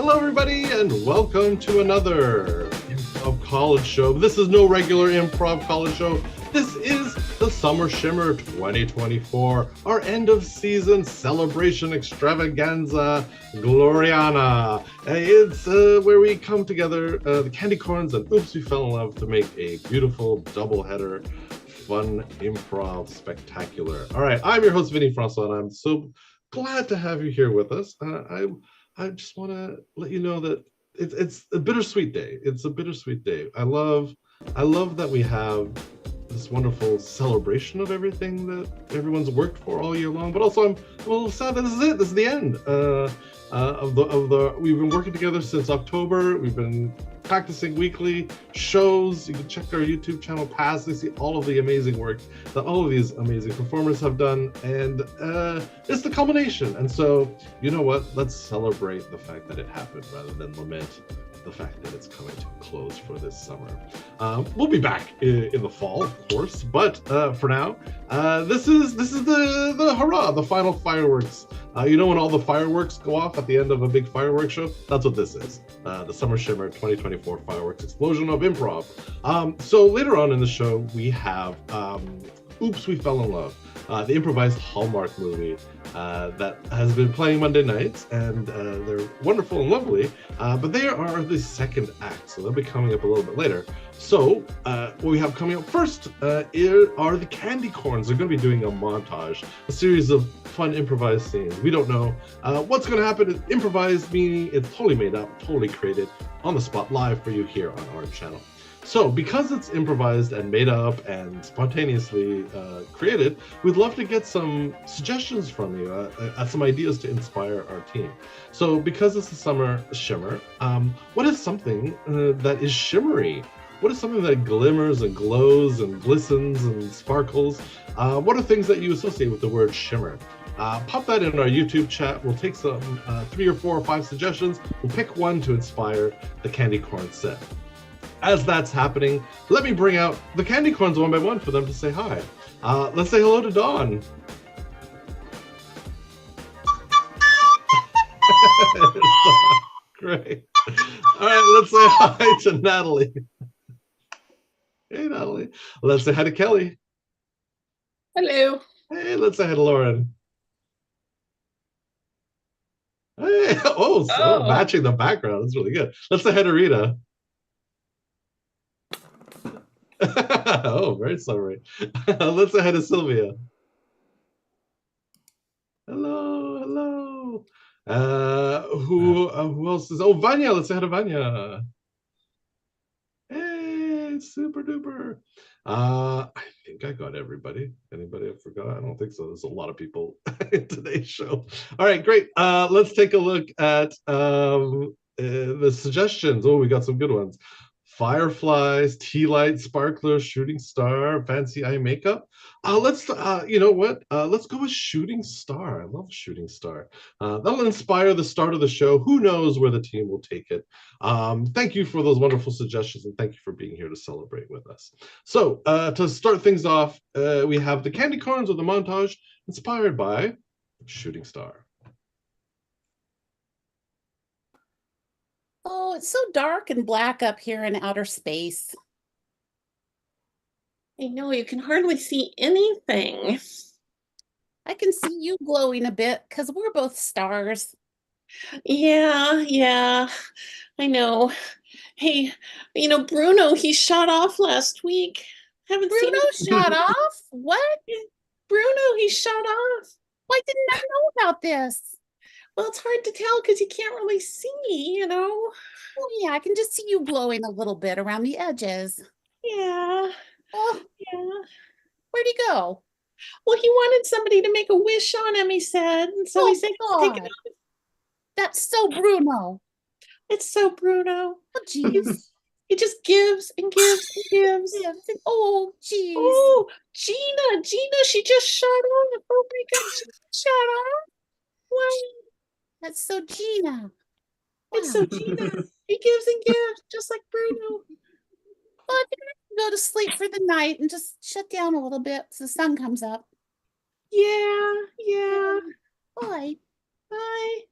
Hello, everybody, and welcome to another Improv College show. This is no regular Improv College show. This is the Summer Shimmer 2024, our end of season celebration extravaganza Gloriana. It's where we come together, the candy corns and Oops, We Fell in Love, to make a beautiful doubleheader, fun improv spectacular. All right, I'm your host, Vinny Francois, and I'm so glad to have you here with us. I just want to let you know that it's a bittersweet day. It's a bittersweet day. I love that we have this wonderful celebration of everything that everyone's worked for all year long. But also, I'm a little sad that this is it. This is the end of the. We've been working together since October. We've been practicing weekly shows. You can check our YouTube channel past. They see all of the amazing work that all of these amazing performers have done, and it's the culmination. And so, you know what? Let's celebrate the fact that it happened rather than lament the fact that it's coming to a close for this summer. We'll be back in the fall, of course, but for now, this is the hurrah, the final fireworks. You know when all the fireworks go off at the end of a big fireworks show? That's what this is. The Summer Shimmer 2024 fireworks explosion of improv. So later on in the show, we have Oops, We Fell in Love, the improvised Hallmark movie that has been playing Monday nights, and they're wonderful and lovely, but they are the second act, so they'll be coming up a little bit later. So what we have coming up first are the candy corns. They're going to be doing a montage, a series of fun improvised scenes. We don't know what's going to happen. It's improvised, meaning it's totally made up, totally created on the spot, live for you here on our channel. So because it's improvised and made up and spontaneously created, we'd love to get some suggestions from you, some ideas to inspire our team. So because it's the Summer Shimmer, what is something that is shimmery? What is something that glimmers and glows and glistens and sparkles? What are things that you associate with the word shimmer? Pop that in our YouTube chat. We'll take some 3 or 4 or 5 suggestions. We'll pick one to inspire the candy corn set. As that's happening, let me bring out the candy corns one by one for them to say hi. Let's say hello to Dawn. Great. All right, let's say hi to Natalie. Hey, Natalie. Let's say hi to Kelly. Hello. Hey, let's say hi to Lauren. Hey, so matching the background. That's really good. Let's say hi to Rita. Oh, very sorry. Let's say hi to Sylvia. Hello. Who else is? Oh, Vanya. Let's say hi to Vanya. Hey, super duper. I think I got everybody. Anybody I forgot? I don't think so. There's a lot of people in today's show. All right, great. Let's take a look at the suggestions. Oh, we got some good ones. Fireflies, tea light, sparklers, shooting star, fancy eye makeup. Let's you know what? Let's go with shooting star. I love shooting star. That'll inspire the start of the show. Who knows where the team will take it? Thank you for those wonderful suggestions, and thank you for being here to celebrate with us. So to start things off, we have the candy corns with the montage inspired by shooting star. Oh, it's so dark and black up here in outer space. I know, you can hardly see anything. I can see you glowing a bit because we're both stars. Yeah, I know. Hey, Bruno, he shot off last week. Haven't seen Bruno him. shot off? What? Bruno, he shot off. Why didn't I know about this? Well, it's hard to tell because you can't really see, Oh, yeah, I can just see you glowing a little bit around the edges. Yeah. Oh, Yeah. where'd he go? Well, he wanted somebody to make a wish on him, he said. And so he said he's taking God. off. That's so Bruno. It's so Bruno. Oh, geez. He just gives and gives and gives. Oh, geez. Oh, Gina, she just shot off. Oh my God, she shot off. Wow. That's so Gina. It's so Gina. He gives and gives, just like Bruno. Well, I think I can go to sleep for the night and just shut down a little bit so the sun comes up. Yeah. Bye. Bye.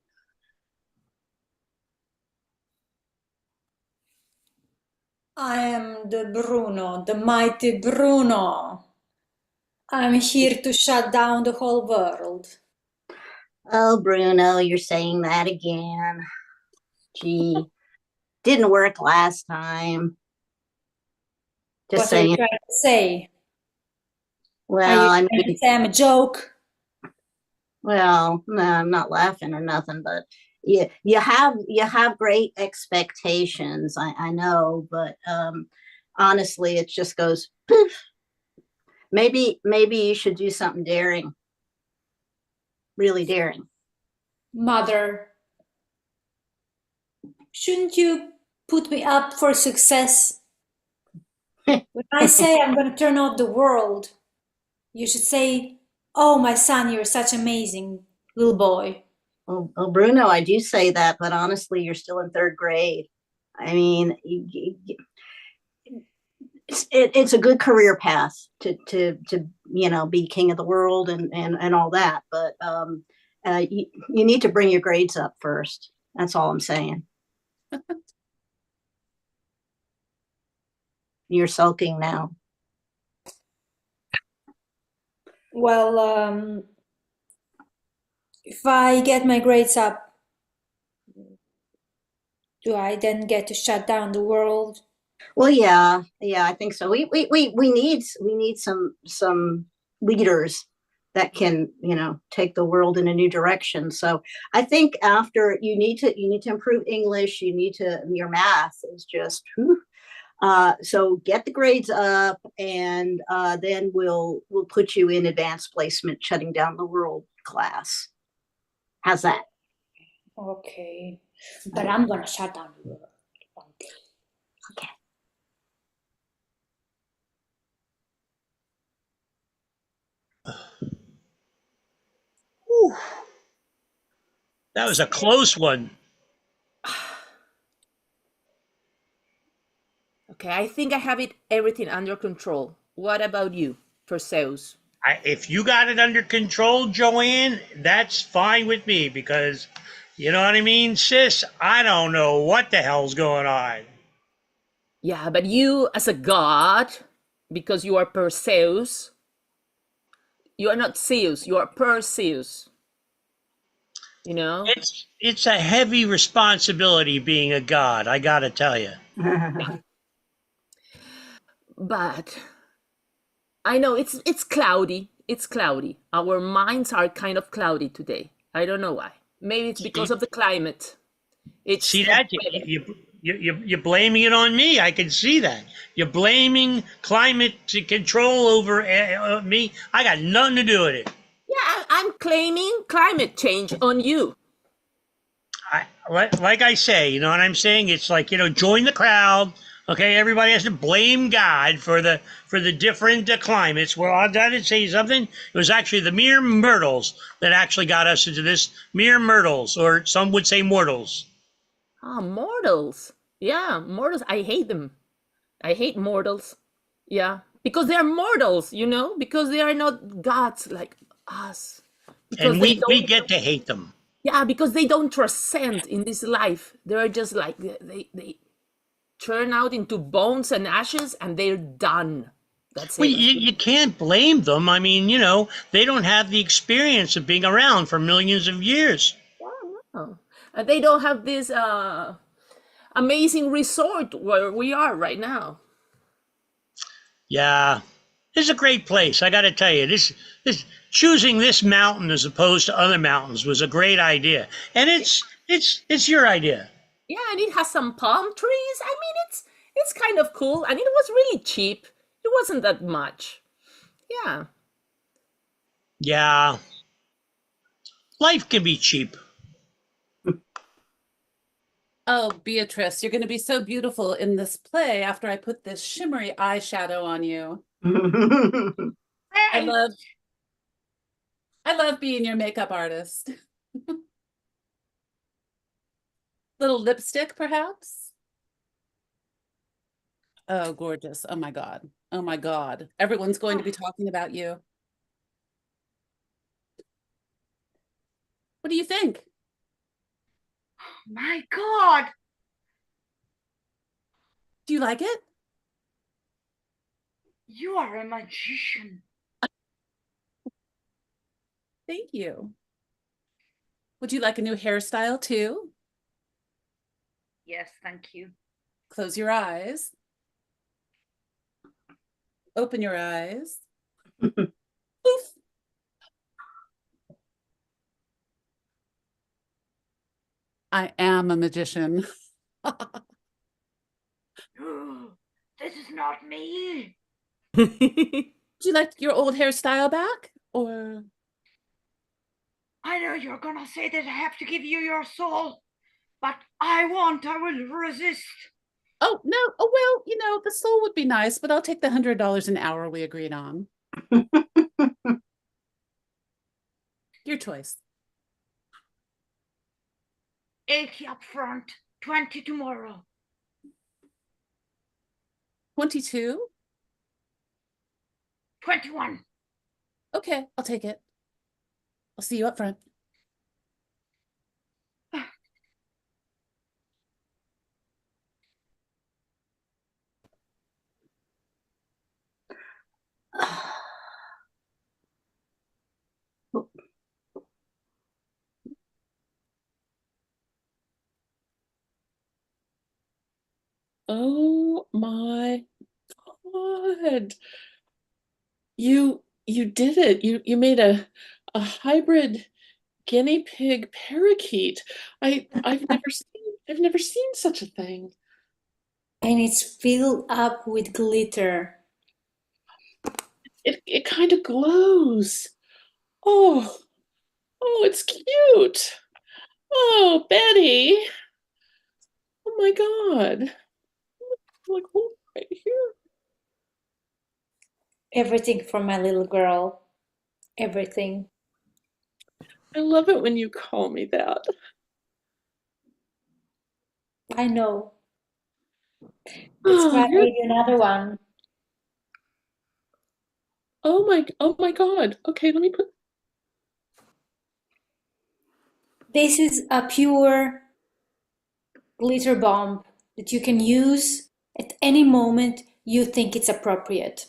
I am the Bruno, the mighty Bruno. I'm here to shut down the whole world. Oh, Bruno, you're saying that again. Gee, didn't work last time. Just What are you saying. trying to say? Are Well, you I trying to mean, say I'm a joke? well, no, I'm not laughing or nothing, but you have great expectations. I know, but honestly, it just goes poof. Maybe you should do something daring, really daring. Mother, shouldn't you put me up for success? When I say I'm going to turn off the world, you should say, "Oh, my son, you're such amazing little boy." Oh, Bruno, I do say that, but honestly, you're still in third grade. I mean, it's a good career path to be king of the world and all that, but you need to bring your grades up first. That's all I'm saying. You're sulking now. Well, if I get my grades up, do I then get to shut down the world? Well, yeah, I think so. We need some leaders that can take the world in a new direction. So I think after you need to improve English. Your math is just whew. So get the grades up, and then we'll put you in advanced placement, shutting down the world class. How's that? Okay, but I'm gonna shut down the world. Okay. Whew. That was a close one. Okay, I think I have everything under control. What about you, Perseus? If you got it under control, Joanne, that's fine with me because, you know what I mean, sis? I don't know what the hell's going on. Yeah, but you as a god, because you are Perseus, you are not Zeus, you are Perseus. You know? It's a heavy responsibility being a god, I gotta tell you. But I know it's cloudy. It's cloudy. Our minds are kind of cloudy today. I don't know why. Maybe it's because of the climate. It's See that? You're blaming it on me. I can see that. You're blaming climate control over me. I got nothing to do with it. yeah, I'm claiming climate change on you. Like I say, you know what I'm saying? It's like, join the crowd. Okay, everybody has to blame God for the different climates. Well, I gotta say something. It was actually the mere myrtles that actually got us into this. Mere myrtles, or some would say mortals. Ah, mortals. Yeah, mortals. I hate them. I hate mortals. Yeah, because they are mortals, because they are not gods like us. Because And they we don't. get to hate them. Yeah, because they don't transcend in this life. They're just like they turn out into bones and ashes, and they're done. That's Well, it. you can't blame them. I mean, they don't have the experience of being around for millions of years. Oh. They don't have this amazing resort where we are right now. Yeah, this is a great place. I got to tell you, this choosing this mountain as opposed to other mountains was a great idea, and it's your idea. Yeah, and it has some palm trees. I mean, it's kind of cool, and it was really cheap. It wasn't that much. Yeah. Yeah, life can be cheap. Oh, Beatrice, you're going to be so beautiful in this play after I put this shimmery eyeshadow on you. I love being your makeup artist. Little lipstick, perhaps? Oh, gorgeous. Oh my God. Oh my God. Everyone's going to be talking about you. What do you think? My God. Do you like it? You are a magician. Thank you. Would you like a new hairstyle too? Yes, thank you. Close your eyes. Open your eyes. Poof. I am a magician. This is not me. Would you like your old hairstyle back? Or I know you're gonna say that I have to give you your soul, but I will resist. oh no, oh well, you know, the soul would be nice, but I'll take the $100 an hour we agreed on. Your choice. 80 up front, 20 tomorrow. 22? 21. Okay, I'll take it. I'll see you up front. Oh my God. You did it. You made a hybrid guinea pig parakeet. I've never seen such a thing. And it's filled up with glitter. It kind of glows. Oh, it's cute. Oh, Betty. Oh my God. Like, oh, right here. Everything for my little girl. Everything. I love it when you call me that. I know. That's Oh, why I made another one. oh my God. Okay, let me put. This is a pure glitter bomb that you can use at any moment you think it's appropriate.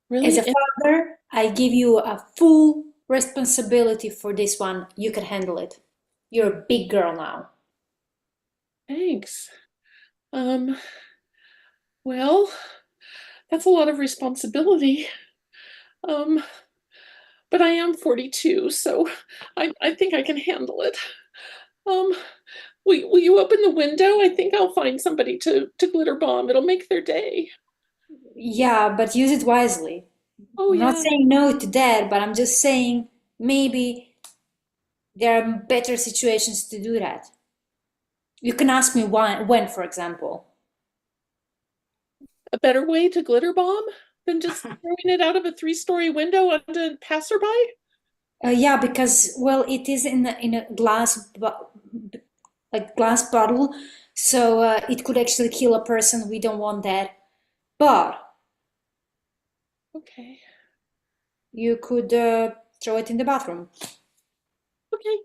Really? As a father, I give you a full responsibility for this one. You can handle it. You're a big girl now. Thanks. Well, that's a lot of responsibility. But I am 42, so I think I can handle it. Will you open the window? I think I'll find somebody to glitter bomb. It'll make their day. Yeah, but use it wisely. Oh, I'm not yeah. saying no to that, but I'm just saying maybe there are better situations to do that. You can ask me when, for example. A better way to glitter bomb than just throwing it out of a 3-story window onto a passerby? Yeah, because well, it is in a glass glass bottle, so it could actually kill a person. We don't want that. But Okay. you could throw it in the bathroom. Okay.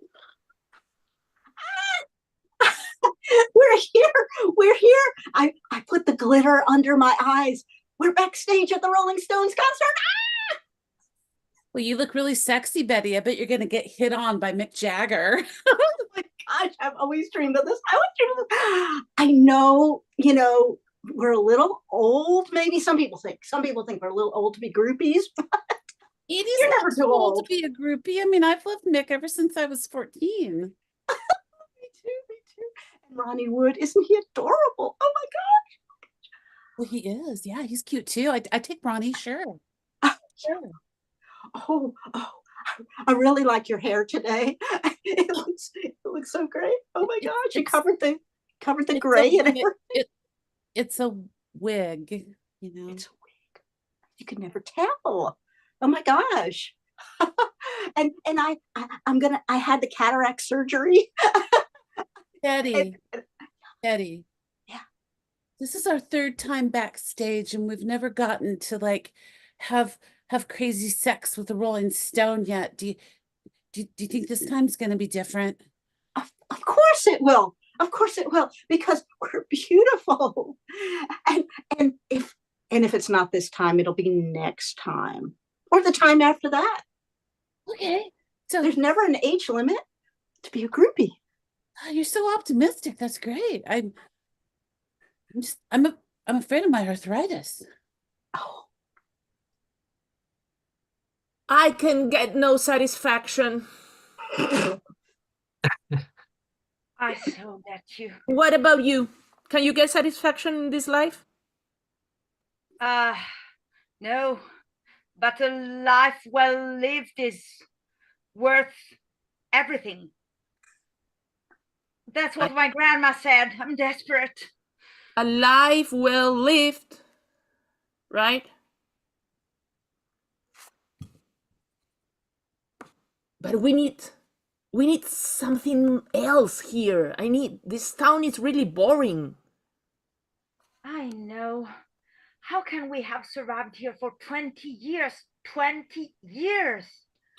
We're here. We're here. I put the glitter under my eyes. We're backstage at the Rolling Stones concert. Well, you look really sexy, Betty. I bet you're gonna get hit on by Mick Jagger. Oh my gosh, I've always dreamed of this. I always dreamed of this. I know, we're a little old. Maybe some people think we're a little old to be groupies. It is You're not never too too old to old. be a groupie. I mean, I've loved Mick ever since I was 14. Me too. And Ronnie Wood, isn't he adorable? Oh my Well, he is. Yeah, he's cute too. I take Ronnie, sure. God. Sure. Oh, I really like your hair today. It looks so great. Oh my gosh, you covered the gray and everything. It's a wig, you know. It's a wig. You could never tell. Oh my gosh. and I had the cataract surgery. Betty. And- Betty. Yeah. This is our third time backstage, and we've never gotten to like have crazy sex with a Rolling Stone yet. Do you think this time's gonna be different? Of course it will. Of course it will, because we're beautiful. And And if it's not this time, it'll be next time or the time after that. Okay. So There's never an age limit to be a groupie. you're so optimistic. That's great. I'm afraid of my arthritis. Oh, I can get no satisfaction. I so get you. What about you? Can you get satisfaction in this life? No, but a life well lived is worth everything. That's what my grandma said. I'm desperate. A life well lived, right? But we need something else here. This town is really boring. I know. How can we have survived here for 20 years? 20 years!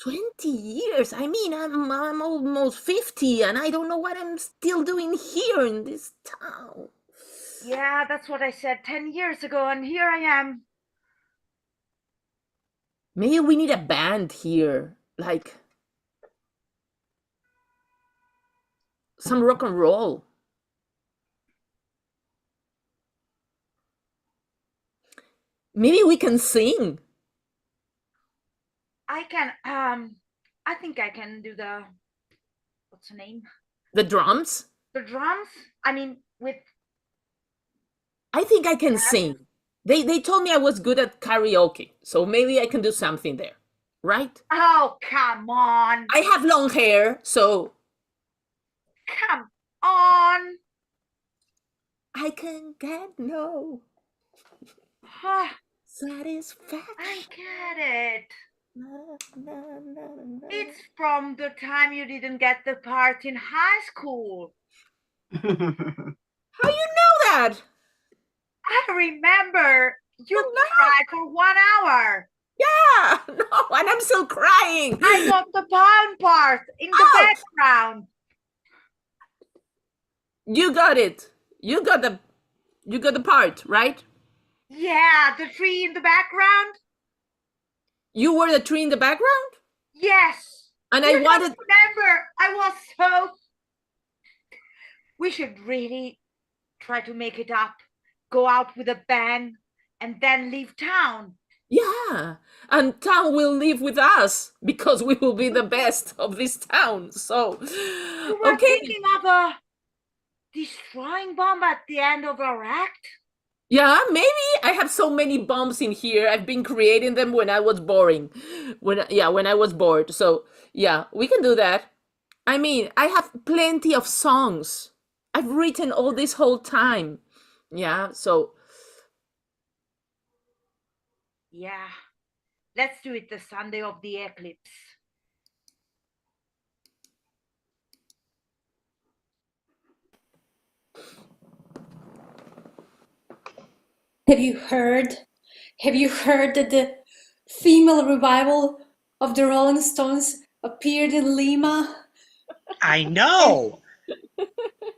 20 years? I mean, I'm almost 50 and I don't know what I'm still doing here in this town. Yeah, that's what I said 10 years ago, and here I am. Maybe we need a band here, like some rock and roll. Maybe we can sing. I think I can do what's the name? The drums? The drums? I mean, I think I can sing. They told me I was good at karaoke, so maybe I can do something there, right? oh, come on. I have long hair, so Come on. I can get no Ah, satisfaction. I get it. Na, na, na, na. It's from the time you didn't get the part in high school. How you know that? I remember you Oh, no. cried for 1 hour. Yeah, no, and I'm still crying. I got the pound part in the Oh. background. You got it. You got the part, right? Yeah, the tree in the background. You were the tree in the background? Yes. And You I don't wanted remember. I was so. We should really try to make it up. Go out with a bang and then leave town. Yeah, and town will live with us because we will be the best of this town. So, You were okay. thinking of a destroying bomb at the end of our act? Yeah, maybe I have so many bombs in here. I've been creating them when I was boring. When I was bored. So, yeah, we can do that. I mean, I have plenty of songs. I've written all this whole time. Yeah, so Yeah. Let's do it the Sunday of the eclipse. Have you heard? Have you heard that the female revival of the Rolling Stones appeared in Lima? I know.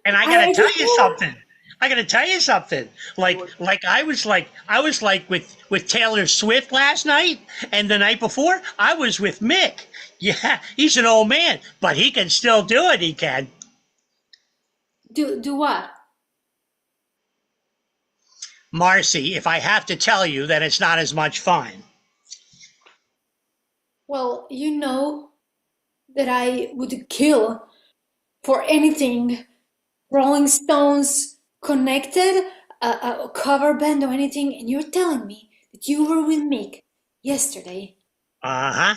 And I gotta tell you something. Like I was like with Taylor Swift last night, and the night before I was with Mick. Yeah, he's an old man, but he can still do it. He can. Do what? Marcy, if I have to tell you, then it's not as much fun. Well, you know that I would kill for anything Rolling Stones connected, a cover band or anything, and you're telling me that you were with Mick yesterday, Uh-huh.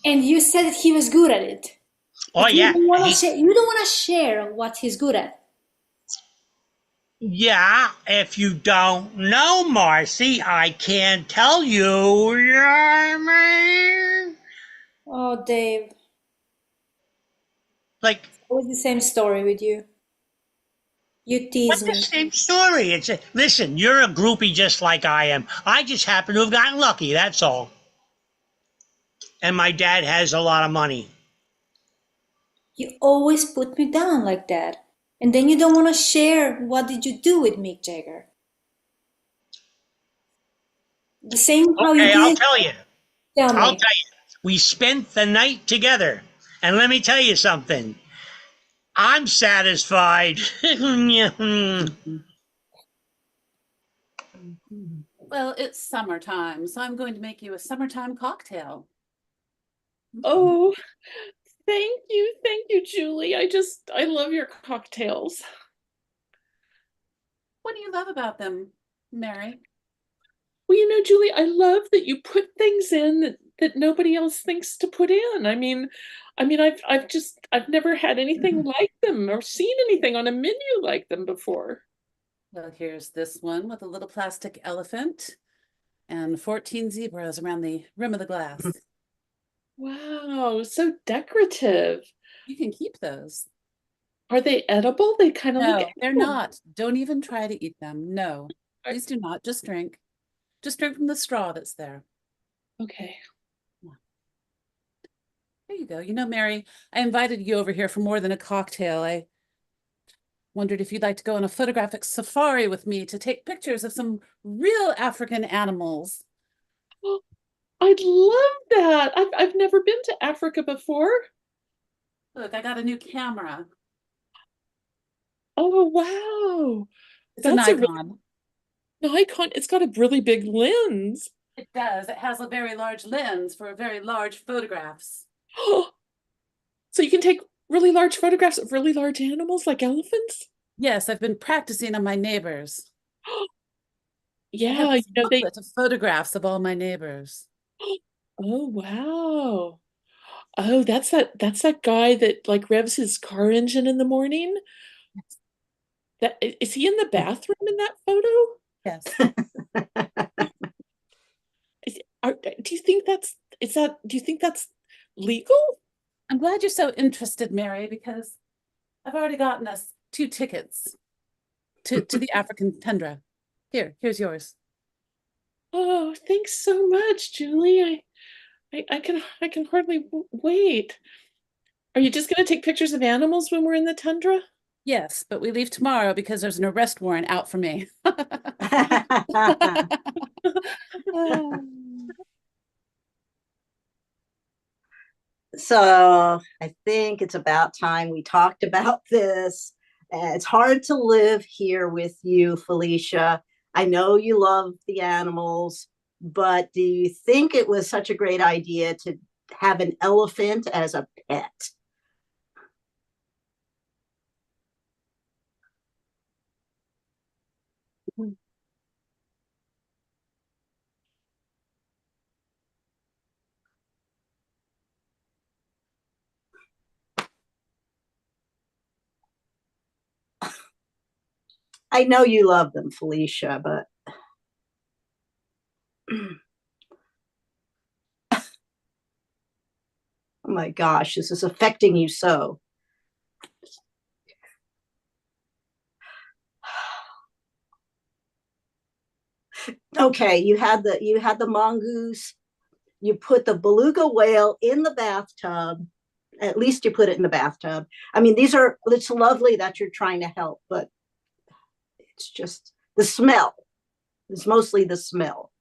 and you said that he was good at it. Oh But yeah. you don't want to share what he's good at. Yeah, if you don't know, Marcy, I can't tell you. You know what I mean? Oh, Dave, Like, always the same story with you. You tease what's the me. same story? Listen, you're a groupie just like I am. I just happen to have gotten lucky, that's all. And my dad has a lot of money. You always put me down like that. And then you don't want to share what did you do with Mick Jagger. The same how you Okay, I'll did. tell you. Tell I'll me. tell you. We spent the night together. And let me tell you something. I'm satisfied. Well, it's summertime, so I'm going to make you a summertime cocktail. Oh, thank you, Julie. I love your cocktails. What do you love about them, Mary? Well, Julie, I love that you put things in that nobody else thinks to put in. I've never had anything like them or seen anything on a menu like them before. Well, here's this one with a little plastic elephant and 14 zebras around the rim of the glass. Wow, so decorative. You can keep those. Are they edible? They kind of No, look they're edible. not. Don't even try to eat them. No, Are- please do not. Just drink. Just drink from the straw that's there. Okay. There you go. Mary, I invited you over here for more than a cocktail. I wondered if you'd like to go on a photographic safari with me to take pictures of some real African animals. Oh, I'd love that. I've never been to Africa before. Look, I got a new camera. Oh, wow. It's a That's a Nikon. Nikon. It's got a really big lens. It does. It has a very large lens for very large photographs. So you can take really large photographs of really large animals like elephants? Yes, I've been practicing on my neighbors. I Yeah, have this booklet of photographs of all my neighbors. Oh, wow. Oh, that's that guy that like revs his car engine in the morning? Is he in the bathroom in that photo? Yes. Do you think that's legal? I'm glad you're so interested, Mary, because I've already gotten us 2 tickets to the African tundra. Here's yours. Oh, thanks so much, Julie. I can hardly wait. Are you just going to take pictures of animals when we're in the tundra? Yes, but we leave tomorrow because there's an arrest warrant out for me. So I think it's about time we talked about this. It's hard to live here with you, Felicia. I know you love the animals, but do you think it was such a great idea to have an elephant as a pet? I know you love them, Felicia, but oh my gosh, this is affecting you so. Okay, you had the mongoose, you put the beluga whale in the bathtub. At least you put it in the bathtub. I mean, it's lovely that you're trying to help, but it's just the smell. It's mostly the smell.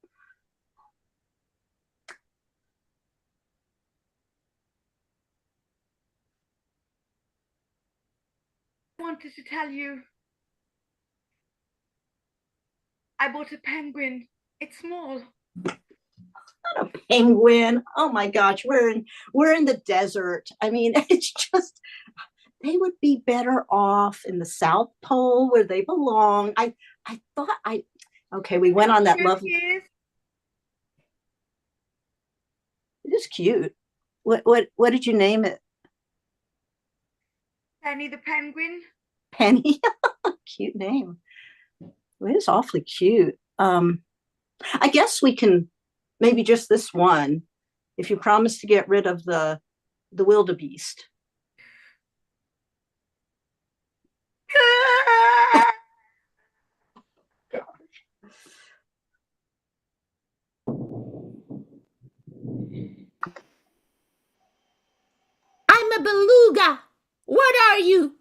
I wanted to tell you I bought a penguin. It's small. Not a penguin. Oh my gosh, we're in the desert. I mean, it's just they would be better off in the South Pole where they belong. I thought okay, we went on that lovely. It is cute. What did you name it? Penny the penguin. Penny. Cute name. It is awfully cute. I guess we can maybe just this one, if you promise to get rid of the wildebeest. I'm a beluga. What are you?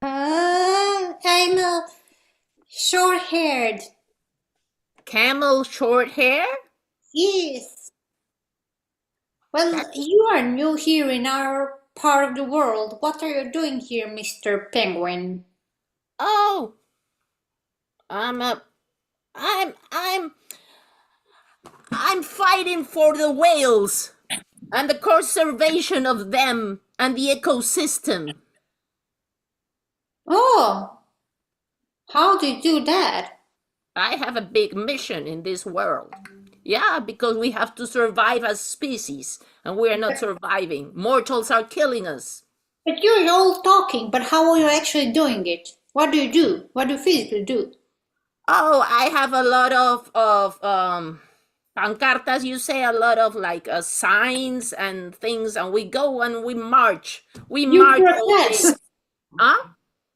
I'm a short-haired camel short hair? Yes. Well, That- you are new here in our part of the world. What are you doing here, Mr. Penguin? Oh, I'm a, I'm fighting for the whales and the conservation of them and the ecosystem. Oh, how do you do that? I have a big mission in this world. Yeah, because we have to survive as species, and we are not surviving. Mortals are killing us. But you're all talking, but how are you actually doing it? What do you do? What do you physically do? Oh, I have a lot of pancartas. You say a lot of like signs and things, and we go and we march. We You march all day. protest. Huh?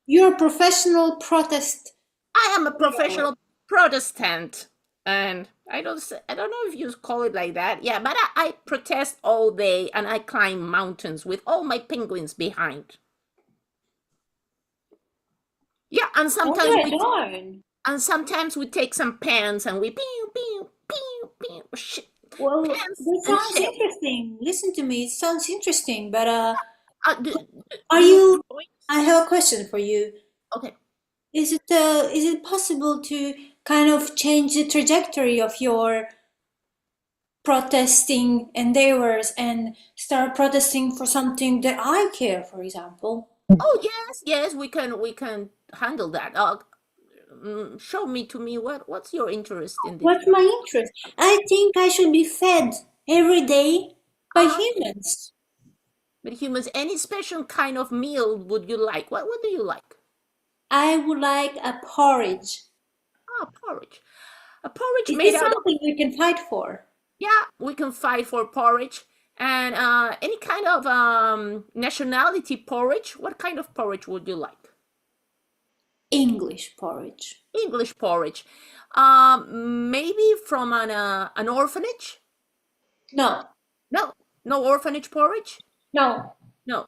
You're a professional protest. I am a professional Protestant, and I don't know if you call it like that. Yeah, but I protest all day and I climb mountains with all my penguins behind. Yeah, and sometimes we take some pans and we pew pew pew pew shit. Well, Pants that and sounds shit. interesting. Listen to me. It sounds interesting, but Do are you? I have a question for you. okay? Is it possible to kind of change the trajectory of your protesting endeavors and start protesting for something that I care, for example? Oh yes, we can handle that. Show me to me what's your interest in this? What's my interest? I think I should be fed every day by Uh-huh. humans. But humans, any special kind of meal would you like? What do you like? I would like a porridge. Ah, porridge. A porridge Is made this out of, something we can fight for? yeah, we can fight for porridge. And any kind of nationality porridge. What kind of porridge would you like? English porridge. English porridge. Maybe from an orphanage? No, No orphanage porridge? no, No.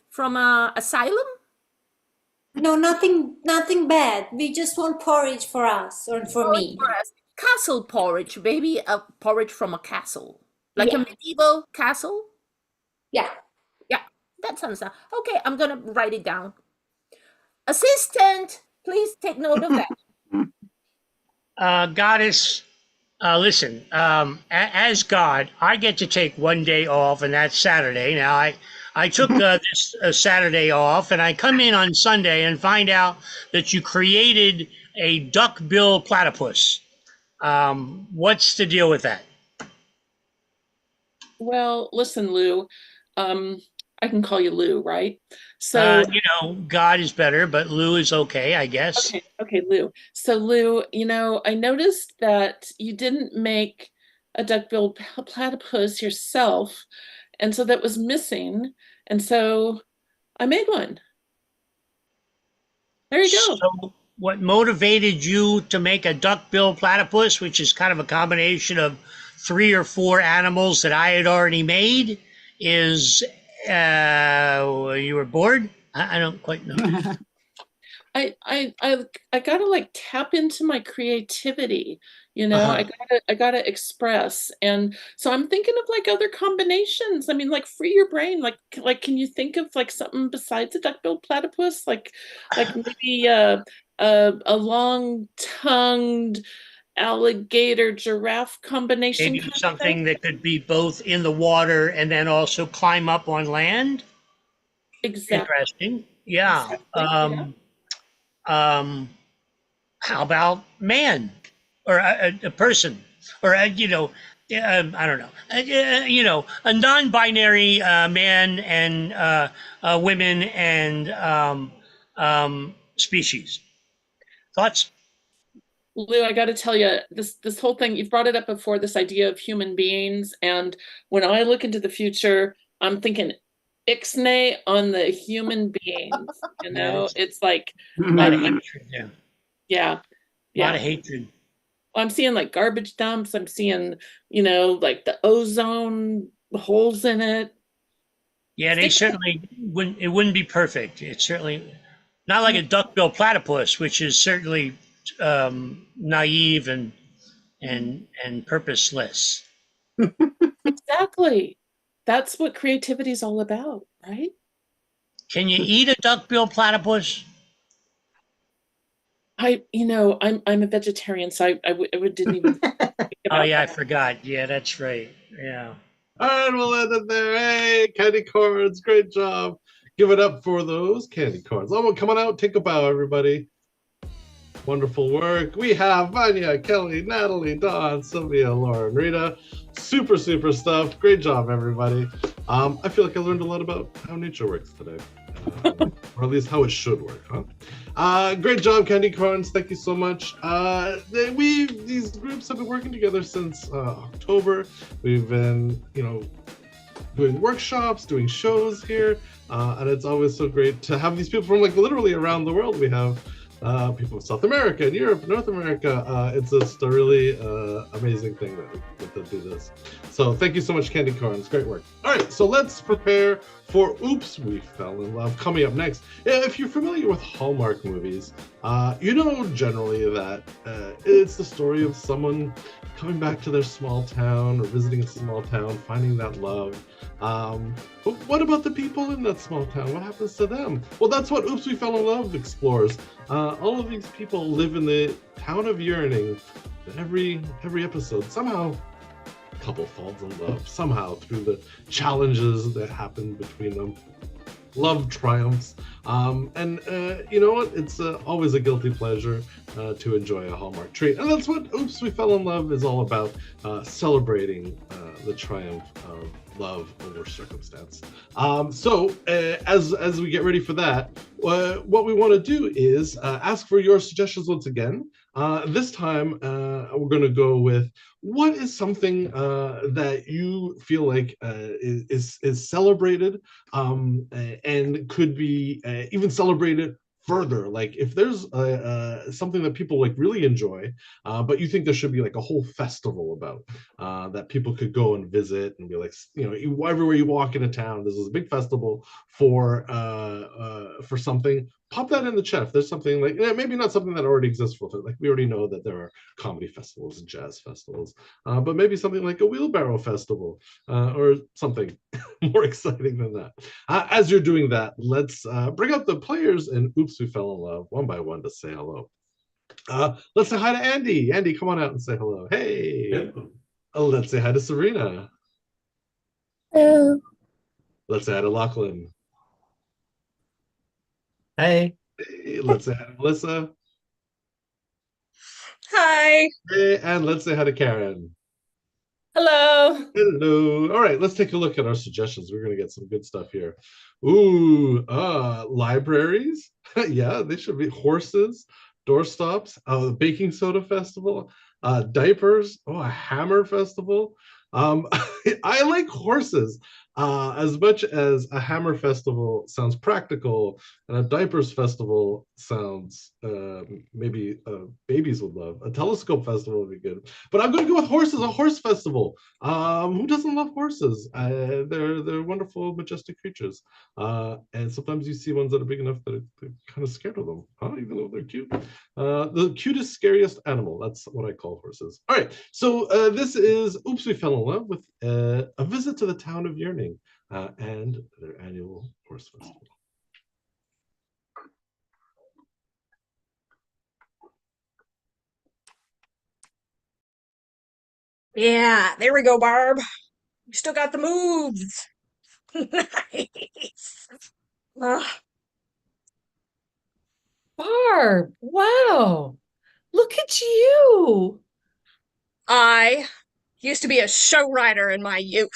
From a asylum? no, nothing bad. We just want porridge for us or for Porridge me. for us. Castle porridge, maybe a porridge from a castle. Like a Yeah. medieval castle? Yeah. Yeah, that sounds okay. I'm gonna write it down. Assistant, please take note of that. Goddess, listen, as God, I get to take one day off, and that's Saturday. Now, I took this Saturday off, and I come in on Sunday and find out that you created a duck-bill platypus. What's the deal with that? Well, listen, Lou. I can call you Lou, right? So God is better, but Lou is okay, I guess. okay, Lou. So Lou, I noticed that you didn't make a duck-billed platypus yourself, and so that was missing, and so I made one. There you go. So what motivated you to make a duck-bill platypus, which is kind of a combination of 3 or 4 animals that I had already made, is you were bored? I don't quite know. I gotta like tap into my creativity, Uh-huh. I gotta express. And so I'm thinking of like other combinations. I mean, like free your brain. Like can you think of like something besides a duck-billed platypus? Like maybe a long-tongued alligator giraffe combination. Maybe kind of something thing? that could be both in the water and then also climb up on land. Exactly. Interesting. Yeah. Exactly, How about man or a person or I don't know. A non-binary man and women and species. Thoughts? Lou, I got to tell you, this whole thing, you've brought it up before, this idea of human beings. And when I look into the future, I'm thinking ixnay on the human beings. It's like, A lot of hatred there. yeah. A lot of hatred. I'm seeing like garbage dumps. I'm seeing, like the ozone holes in it. Yeah, they certainly wouldn't. It wouldn't be perfect. It's certainly not like a duck-bill platypus, which is certainly naive and purposeless. Exactly. That's what creativity is all about, right? Can you eat a duck-billed platypus? I'm a vegetarian, so I didn't even think Oh about yeah, I that. forgot. Yeah, that's right. Yeah. All right, we'll end it there. Hey, candy corns, great job. Give it up for those candy corns. Oh, come on out, take a bow, everybody. Wonderful work. We have Vanya, Kelly, Natalie, Dawn, Sylvia, Lauren, Rita. Super stuff. Great job, everybody. I feel like I learned a lot about how nature works today. Or at least how it should work, huh? Great job, Candy Corns. Thank you so much. These groups have been working together since October. We've been, doing workshops, doing shows here, and it's always so great to have these people from literally around the world. We have people from South America and Europe, North America. It's just a really amazing thing that we get to do this. So thank you so much, Candy Corns. Great work. All right, so let's prepare for Oops, We Fell in Love coming up next. If you're familiar with Hallmark movies, you know generally that it's the story of someone coming back to their small town or visiting a small town, finding that love. But what about the people in that small town? What happens to them? Well, that's what Oops, We Fell in Love explores. All of these people live in the town of Yearning. Every episode, somehow a couple falls in love. Somehow through the challenges that happen between them, love triumphs. And you know what? It's always a guilty pleasure to enjoy a Hallmark treat. And that's what Oops, We Fell in Love is all about, celebrating the triumph of love over circumstance. So as we get ready for that, what we want to do is ask for your suggestions once again. This time, we're going to go with what is something that you feel like is celebrated and could be even celebrated further. Like if there's something that people really enjoy, but you think there should be a whole festival about that people could go and visit and be everywhere you walk in a town, there's this big festival for something. Pop that in the chat. If there's something maybe not something that already exists for we already know that there are comedy festivals and jazz festivals, but maybe something like a wheelbarrow festival or something more exciting than that. As you're doing that, let's bring up the players in Oops, We Fell in Love one by one to say hello. Let's say hi to Andy. Andy, come on out and say hello. Hey. Let's say hi to Serena. Hello. Let's say hi to Lachlan. Hey. Hey. Let's say hi to Melissa. Hi. Hey. And let's say hi to Karen. Hello. Hello. All right, let's take a look at our suggestions. We're going to get some good stuff here. Ooh, libraries. Yeah, they should be horses, doorstops, baking soda festival, diapers. Oh, a hammer festival. I like horses as much as a hammer festival sounds practical and a diapers festival sounds maybe babies would love. A telescope festival would be good, but I'm going to go with horses. A horse festival. Who doesn't love horses? They're wonderful, majestic creatures, and sometimes you see ones that are big enough that they're kind of scared of them, even though they're cute. The cutest, scariest animal. That's what I call horses. All right, so this is Oops, We Fell in Love with a visit to the town of Yearning and their annual horse festival. Yeah, there we go, Barb. You still got the moves. Nice. Ugh. Barb, wow. Look at you. I used to be a show writer in my youth.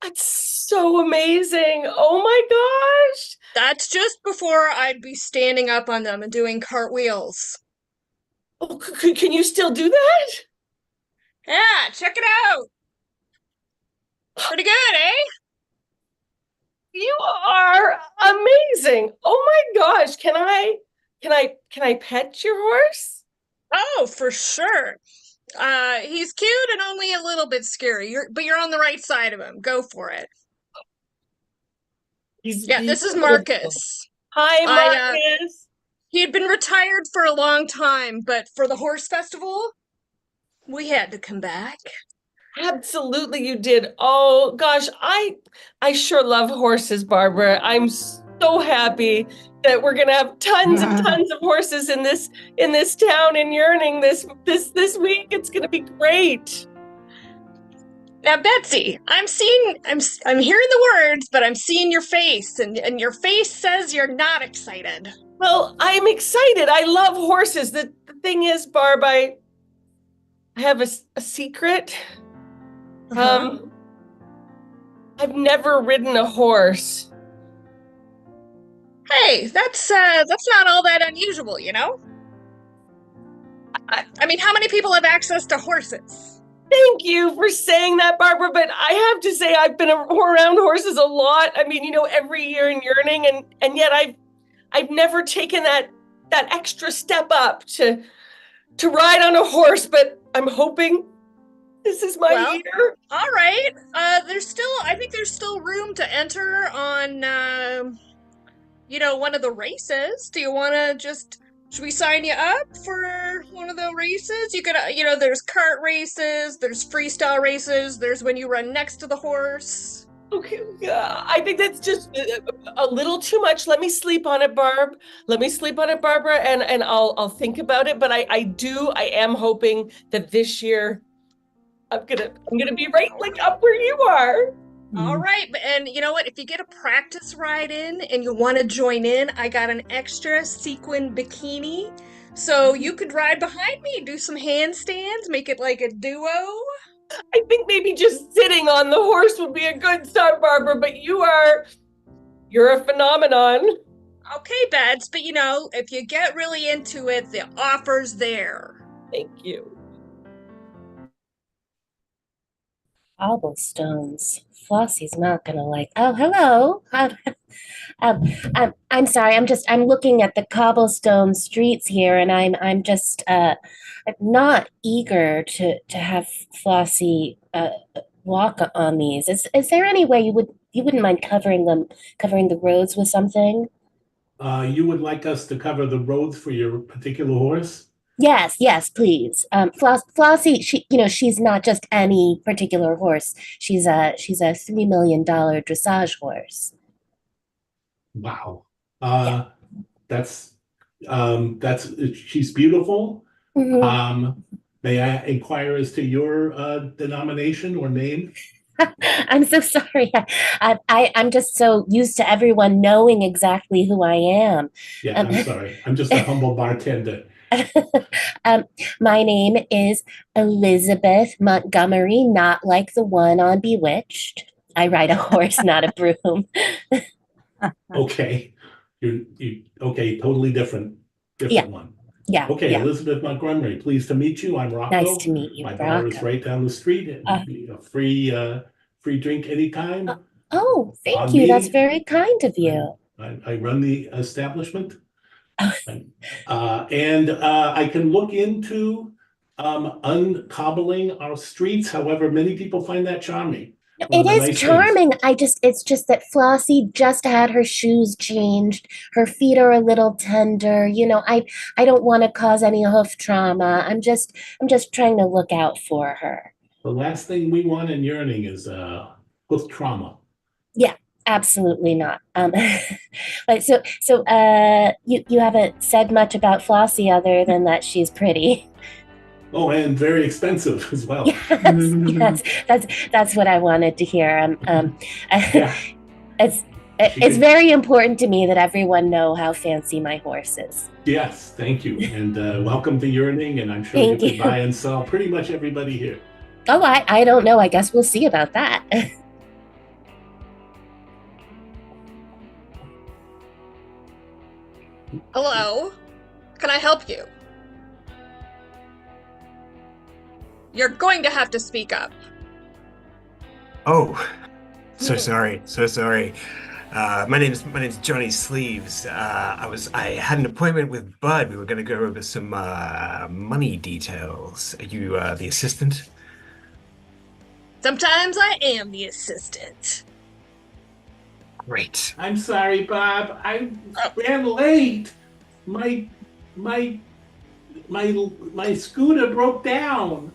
That's so amazing. Oh my gosh. That's just before I'd be standing up on them and doing cartwheels. Oh, can you still do that? Yeah, check it out. Pretty good, eh? You are amazing. Oh my gosh. Can I pet your horse? Oh, for sure. He's cute and only a little bit scary. But you're on the right side of him. Go for it. He's Yeah, this is beautiful. Marcus. Hi, I, Marcus. He had been retired for a long time, but for the horse festival, we had to come back. Absolutely, you did. Oh gosh, I sure love horses, Barbara. I'm so happy that we're gonna have tons and tons of horses in this town in Yearning this week. It's gonna be great. Now, Betsy, I'm hearing the words, but I'm seeing your face, and your face says you're not excited. Well, I'm excited. I love horses. The thing is, Barb, I have a secret. I've never ridden a horse. Hey, that's not all that unusual, you know? I mean, how many people have access to horses? Thank you for saying that, Barbara, but I have to say I've been around horses a lot. I mean, every year in Yearning, and yet I've never taken that extra step up to ride on a horse, but I'm hoping this is my year. All right. I think there's still room to enter on one of the races. Do you want to should we sign you up for one of the races? You could, there's kart races, there's freestyle races, there's when you run next to the horse. Okay, I think that's just a little too much. Let me sleep on it, Barb. Let me sleep on it, Barbara, and I'll think about it. But I am hoping that this year I'm gonna be right up where you are. All right, and you know what? If you get a practice ride in and you want to join in, I got an extra sequin bikini, so you could ride behind me, do some handstands, make it like a duo. I think maybe just sitting on the horse would be a good start, Barbara, but you're a phenomenon. Okay, Beds, but if you get really into it, the offer's there. Thank you. Cobblestones. Flossie's not gonna like. Oh, hello. I'm sorry. I'm looking at the cobblestone streets here, and I'm just not eager to have Flossie walk on these. Is there any way you wouldn't mind covering the roads with something? You would like us to cover the roads for your particular horse? Yes, please. Flossie, she's not just any particular horse. She's a $3 million dressage horse. Wow. Yeah. That's she's beautiful. Mhm. May I inquire as to your denomination or name? I'm so sorry. I'm just so used to everyone knowing exactly who I am. Yeah, I'm sorry. I'm just a humble bartender. My name is Elizabeth Montgomery, not like the one on Bewitched. I ride a horse, not a broom. Okay. You okay, totally different one. Yeah. Okay, yeah. Elizabeth Montgomery, pleased to meet you. I'm Rocco. Nice to meet you, My bar is Rocco. right down the street. A free drink anytime. Oh, thank On you. me. That's very kind of you. I run the establishment. And I can look into uncobbling our streets. However, many people find that charming. It is charming. It's just that Flossie just had her shoes changed. Her feet are a little tender. I don't want to cause any hoof trauma. I'm just trying to look out for her. The last thing we want in Yearning is hoof trauma. Yeah, absolutely not. But so you haven't said much about Flossie other than that she's pretty. Oh, and very expensive as well. Yes, that's what I wanted to hear. Yeah. It's very important to me that everyone know how fancy my horse is. Yes, thank you, and welcome to Yearning. And I'm sure you can buy and sell pretty much everybody here. Oh, I don't know. I guess we'll see about that. Hello? Can I help you? You're going to have to speak up. Oh, so sorry. My name's Johnny Sleeves. I had an appointment with Bud. We were going to go over some money details. Are you the assistant? Sometimes I am the assistant. Great. I'm sorry, Bob. I ran late. my my my scooter broke down.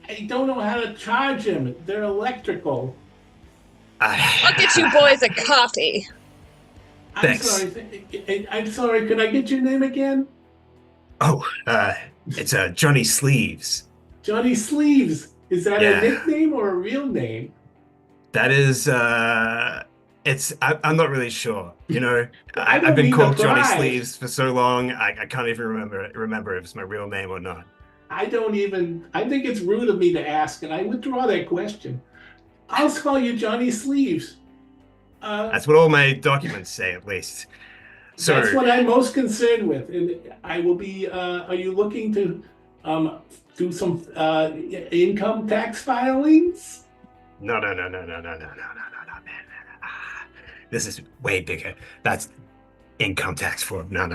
I don't know how to charge them. They're electrical. I'll get you boys a coffee. Thanks. I'm sorry. Could I get your name again? Oh, it's Johnny Sleeves. Johnny Sleeves. Is that Yeah. a nickname or a real name? That is, I'm not really sure. You know, I don't I've been mean called the Johnny bride. Sleeves for so long, I can't even remember if it's my real name or not. I think it's rude of me to ask, and I withdraw that question. I'll call you Johnny Sleeves. That's what all my documents say, at least. So That's what I'm most concerned with. And I will be, are you looking to do some income tax filings? no, man. This is way bigger. That's income tax form. No.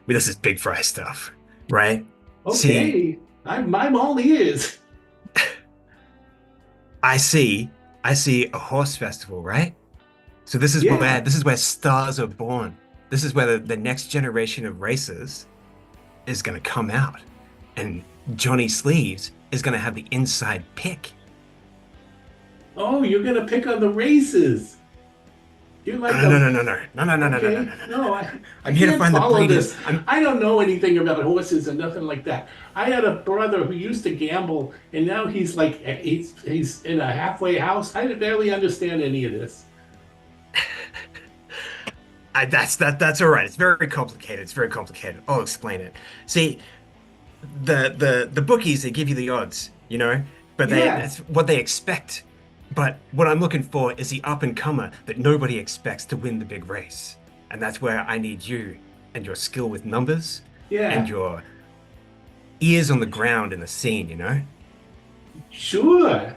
This is big fry stuff, right? Okay, See, I'm all ears. I see a horse festival, right? So this is Yeah. where stars are born. This is where the next generation of racers is going to come out, and Johnny Sleeves is going to have the inside pick. Oh, you're gonna pick on the races. You're like No. Okay. No, I'm here to can't find the follow breeders. this. I don't know anything about horses and nothing like that. I had a brother who used to gamble, and now he's like he's in a halfway house. I barely understand any of this. That's all right. It's very complicated. I'll explain it. See, the bookies, they give you the odds, you know, but that's what they expect. But what I'm looking for is the up and comer that nobody expects to win the big race, and that's where I need you and your skill with numbers, and your ears on the ground in the scene, you know. Sure.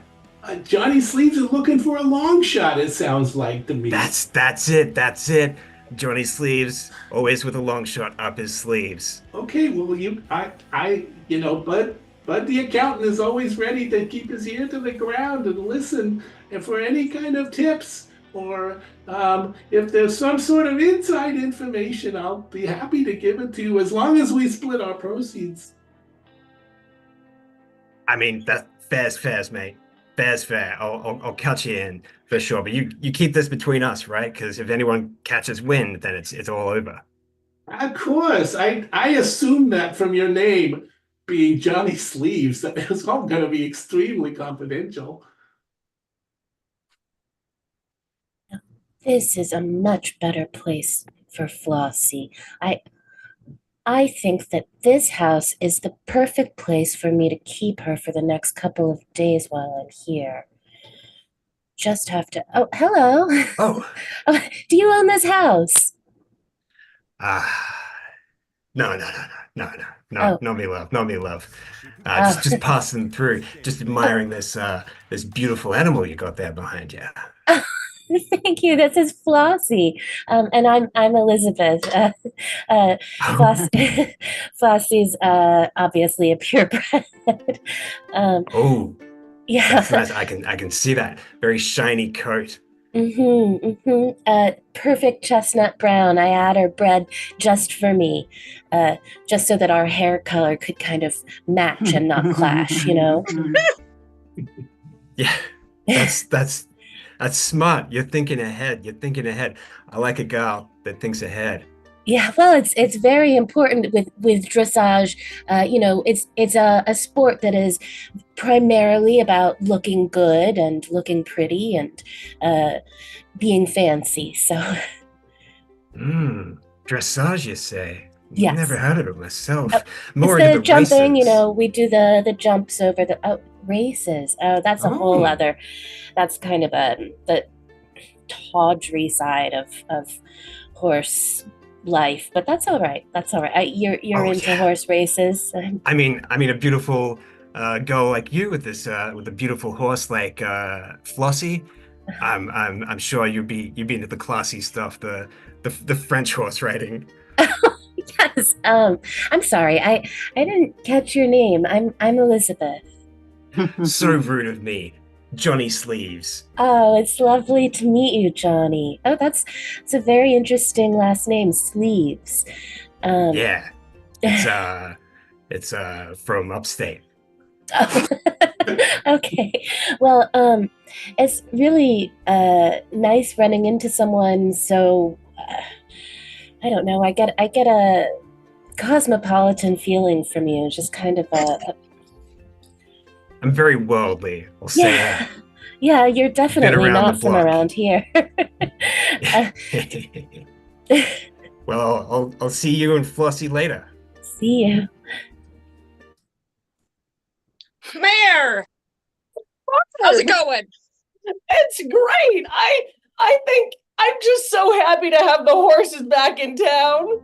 Johnny Sleeves is looking for a long shot. It sounds like to me. That's it. Johnny Sleeves, always with a long shot up his sleeves. Okay, well, Bud the accountant is always ready to keep his ear to the ground and listen, and for any kind of tips or if there's some sort of inside information, I'll be happy to give it to you as long as we split our proceeds. I mean, that fair's, mate. Fair's fair. I'll catch you in for sure. But you keep this between us, right? Because if anyone catches wind, then it's all over. Of course, I assumed that from your name being Johnny Sleeves, that it was all going to be extremely confidential. This is a much better place for Flossie. I think that this house is the perfect place for me to keep her for the next couple of days while I'm here. Just have to. Oh, hello. Oh. Do you own this house? No, Oh. not me, love. Just passing through, just admiring this beautiful animal you got there behind you. Thank you. This is Flossie, and I'm Elizabeth. Flossie's obviously a purebred. Oh, Yeah. that's nice. I can see that very shiny coat. Perfect chestnut brown. I had her bred just for me, just so that our hair color could kind of match and not clash, you know? Yeah, that's smart. You're thinking ahead. I like a gal that thinks ahead. Yeah, well, it's very important with dressage. It's a sport that is primarily about looking good and looking pretty and being fancy. So, Dressage, you say? Yes. Never heard of it myself. it's More the into the jumping. races. We do the jumps over the races. Oh, that's a whole other. That's kind of the tawdry side of horse life, but that's all right. You're into horse races. I mean, a beautiful girl like you with a beautiful horse like Flossie. I'm sure you'd be into the classy stuff, the French horse riding. Yes. I'm sorry. I didn't catch your name. I'm Elizabeth. So rude of me. Johnny Sleeves. Oh, it's lovely to meet you, Johnny. Oh, it's a very interesting last name, Sleeves. Yeah, it's from upstate. Oh, okay. Well, it's really nice running into someone so I don't know. I get a cosmopolitan feeling from you. Just kind of I'm very worldly, I'll say yeah. that. Yeah, you're definitely around not the from block. around here. Well, I'll see you and Flossie later. See you. Mayor, how's it going? It's great. I think I'm just so happy to have the horses back in town.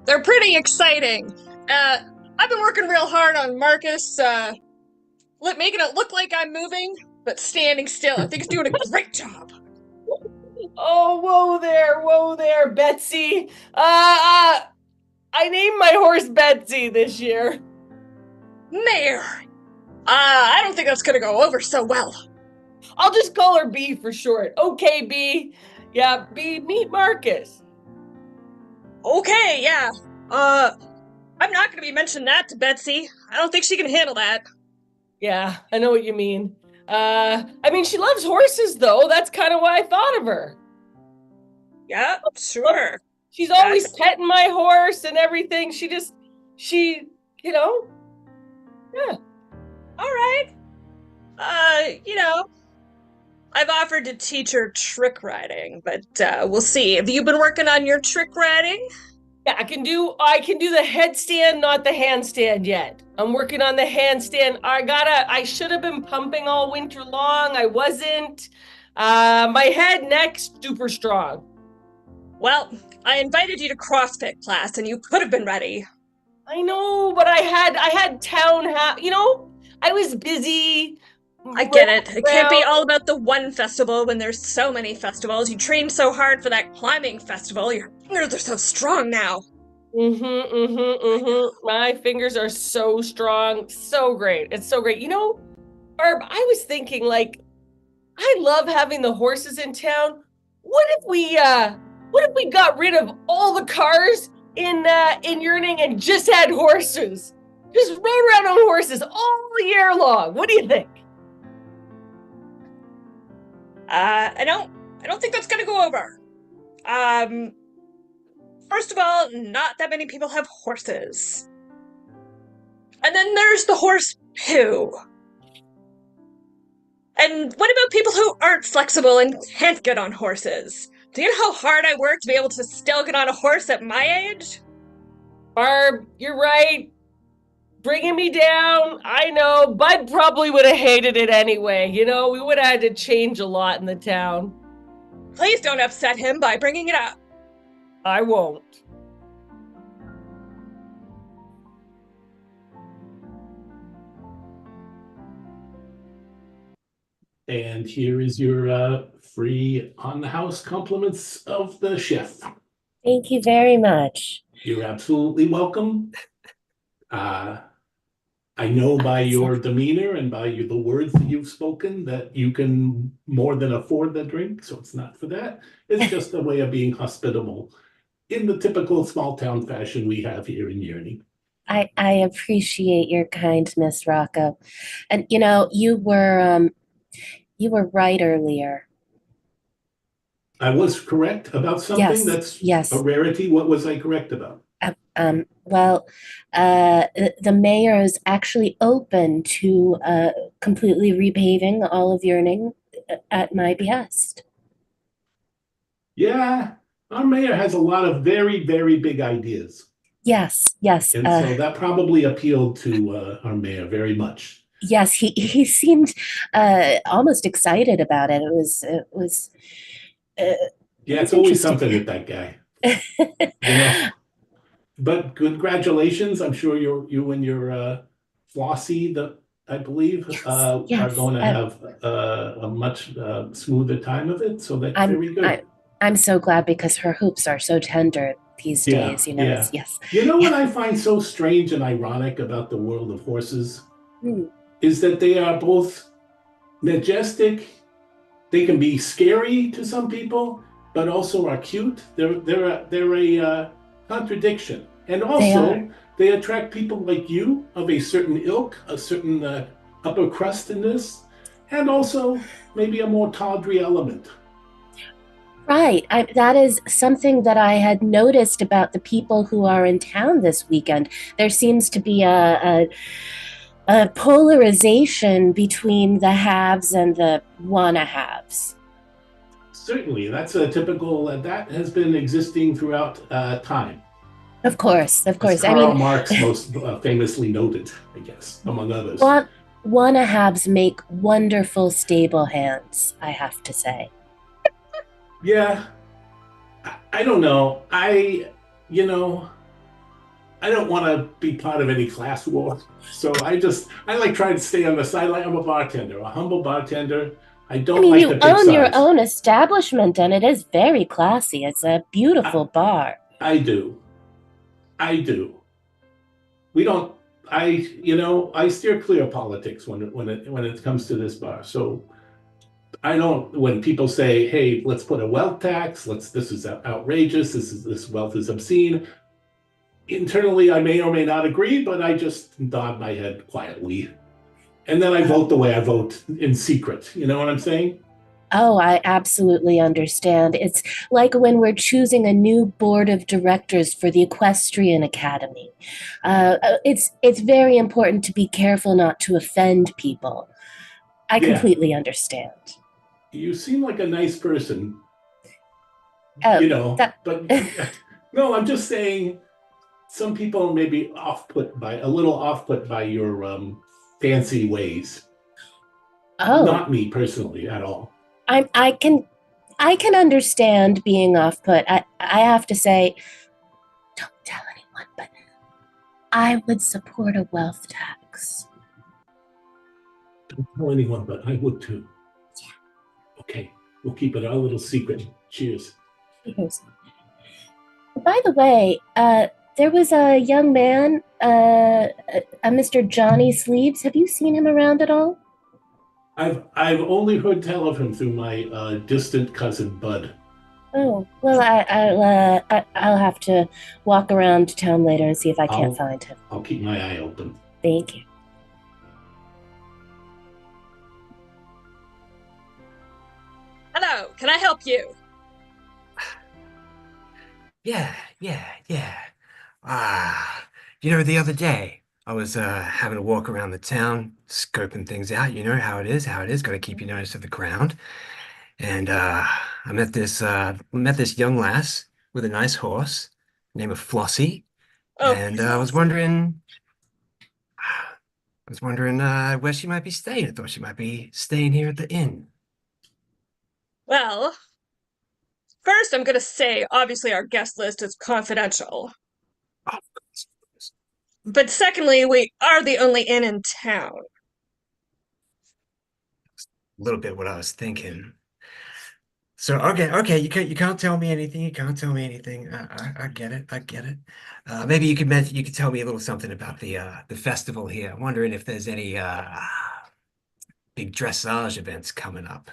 They're pretty exciting. I've been working real hard on Marcus, making it look like I'm moving, but standing still. I think he's doing a great job. Oh, whoa there, Betsy. I named my horse Betsy this year. Mayor, I don't think that's gonna go over so well. I'll just call her B for short. Okay, B. Yeah, B, meet Marcus. Okay, yeah. I'm not gonna be mentioning that to Betsy. I don't think she can handle that. Yeah, I know what you mean. I mean, she loves horses, though. That's kind of why I thought of her. Yeah, sure. She's always petting my horse and everything. You know. Yeah. All right. I've offered to teach her trick riding, but we'll see. Have you been working on your trick riding? Yeah, I can do the headstand, not the handstand yet. I'm working on the handstand. I should have been pumping all winter long. I wasn't. My head, neck, super strong. Well, I invited you to CrossFit class and you could have been ready. I know, but I had town I was busy. I get it. It can't be all about the one festival when there's so many festivals. You trained so hard for that climbing festival. Your fingers are so strong now. My fingers are so strong. So great. It's so great. Barb, I was thinking, I love having the horses in town. What if we got rid of all the cars in Yearning and just had horses? Just rode around on horses all year long. What do you think? I don't think that's gonna go over. First of all, not that many people have horses. And then there's the horse poo. And what about people who aren't flexible and can't get on horses? Do you know how hard I work to be able to still get on a horse at my age? Barb, you're right. Bringing me down. I know. Bud probably would have hated it anyway. We would have had to change a lot in the town. Please don't upset him by bringing it up. I won't. And here is your free on-the-house compliments of the chef. Thank you very much. You're absolutely welcome. I know by your demeanor and by the words that you've spoken that you can more than afford the drink, so it's not for that. It's just a way of being hospitable in the typical small town fashion we have here in Yearning. I appreciate your kindness, Rocco. And you were right earlier. I was correct about something that's a rarity. What was I correct about? Well, the mayor is actually open to completely repaving all of Yearning at my behest. Yeah, our mayor has a lot of very, very big ideas. Yes. And so that probably appealed to our mayor very much. Yes, he seemed almost excited about it. It was. Yeah, it's always something with that guy. But congratulations! I'm sure you and your Flossie, I believe, are going to have a much smoother time of it. So that's very good. I'm so glad because her hoops are so tender these days. Yes. You know what I find so strange and ironic about the world of horses is that they are both majestic. They can be scary to some people, but also are cute. They're a contradiction, and also they attract people like you of a certain ilk, a certain upper crustiness, and also maybe a more tawdry element. Right. That is something that I had noticed about the people who are in town this weekend. There seems to be a polarization between the haves and the wanna-haves. Certainly, that's a typical, that has been existing throughout time. Of course. As Karl Marx most famously noted, I guess, among others. Wanna-haves make wonderful stable hands, I have to say. Yeah, I don't know. I don't want to be part of any class war. So I like trying to stay on the sideline. I'm a bartender, a humble bartender. I don't like the big you own your size. own establishment, and it is very classy. It's a beautiful bar. I do. We don't. I steer clear of politics when it comes to this bar. So I don't. When people say, "Hey, let's put a wealth tax," this is outrageous. This wealth is obscene. Internally, I may or may not agree, but I just nod my head quietly. And then I vote the way I vote in secret. You know what I'm saying? Oh, I absolutely understand. It's like when we're choosing a new board of directors for the Equestrian Academy. It's very important to be careful not to offend people. I completely understand. You seem like a nice person. Oh, but no, I'm just saying some people may be a little off-put by your fancy ways. Oh. Not me personally at all. I can understand being off-put. I have to say, don't tell anyone, but I would support a wealth tax. Don't tell anyone, but I would too. Yeah. Okay, we'll keep it our little secret. Cheers. Cheers. By the way, there was a young man, a Mr. Johnny Sleeves. Have you seen him around at all? I've only heard tell of him through my distant cousin Bud. Oh, well, I'll have to walk around town later and see if I can't find him. I'll keep my eye open. Thank you. Hello, can I help you? Yeah. The other day I was having a walk around the town, scoping things out. You know how it is. Got to keep your nose to the ground. And I met this young lass with a nice horse, named of Flossie. Oh, and I was wondering where she might be staying. I thought she might be staying here at the inn. Well, first I'm going to say, obviously, our guest list is confidential. Oh, of course. But secondly, we are the only inn in town. A little bit what I was thinking. So okay, you can't tell me anything. I get it. Maybe you could tell me a little something about the festival here. I'm wondering if there's any big dressage events coming up.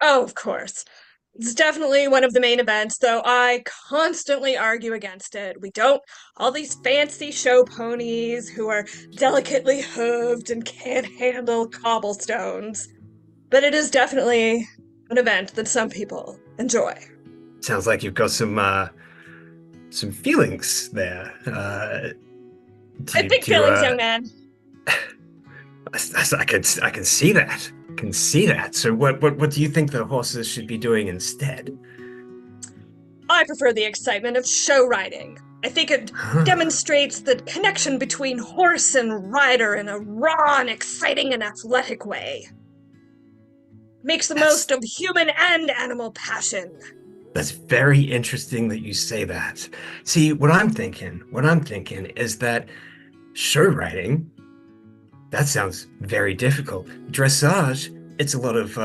Oh, of course. It's definitely one of the main events, though I constantly argue against it. We don't, all these fancy show ponies who are delicately hooved and can't handle cobblestones. But it is definitely an event that some people enjoy. Sounds like you've got some feelings there. I have big feelings, young man. I can see that. So what do you think the horses should be doing instead? I prefer the excitement of show riding. I think it demonstrates the connection between horse and rider in a raw and exciting and athletic way. Makes the most of human and animal passion. That's very interesting that you say that. See, what I'm thinking is that show riding, that sounds very difficult. Dressage, it's a lot of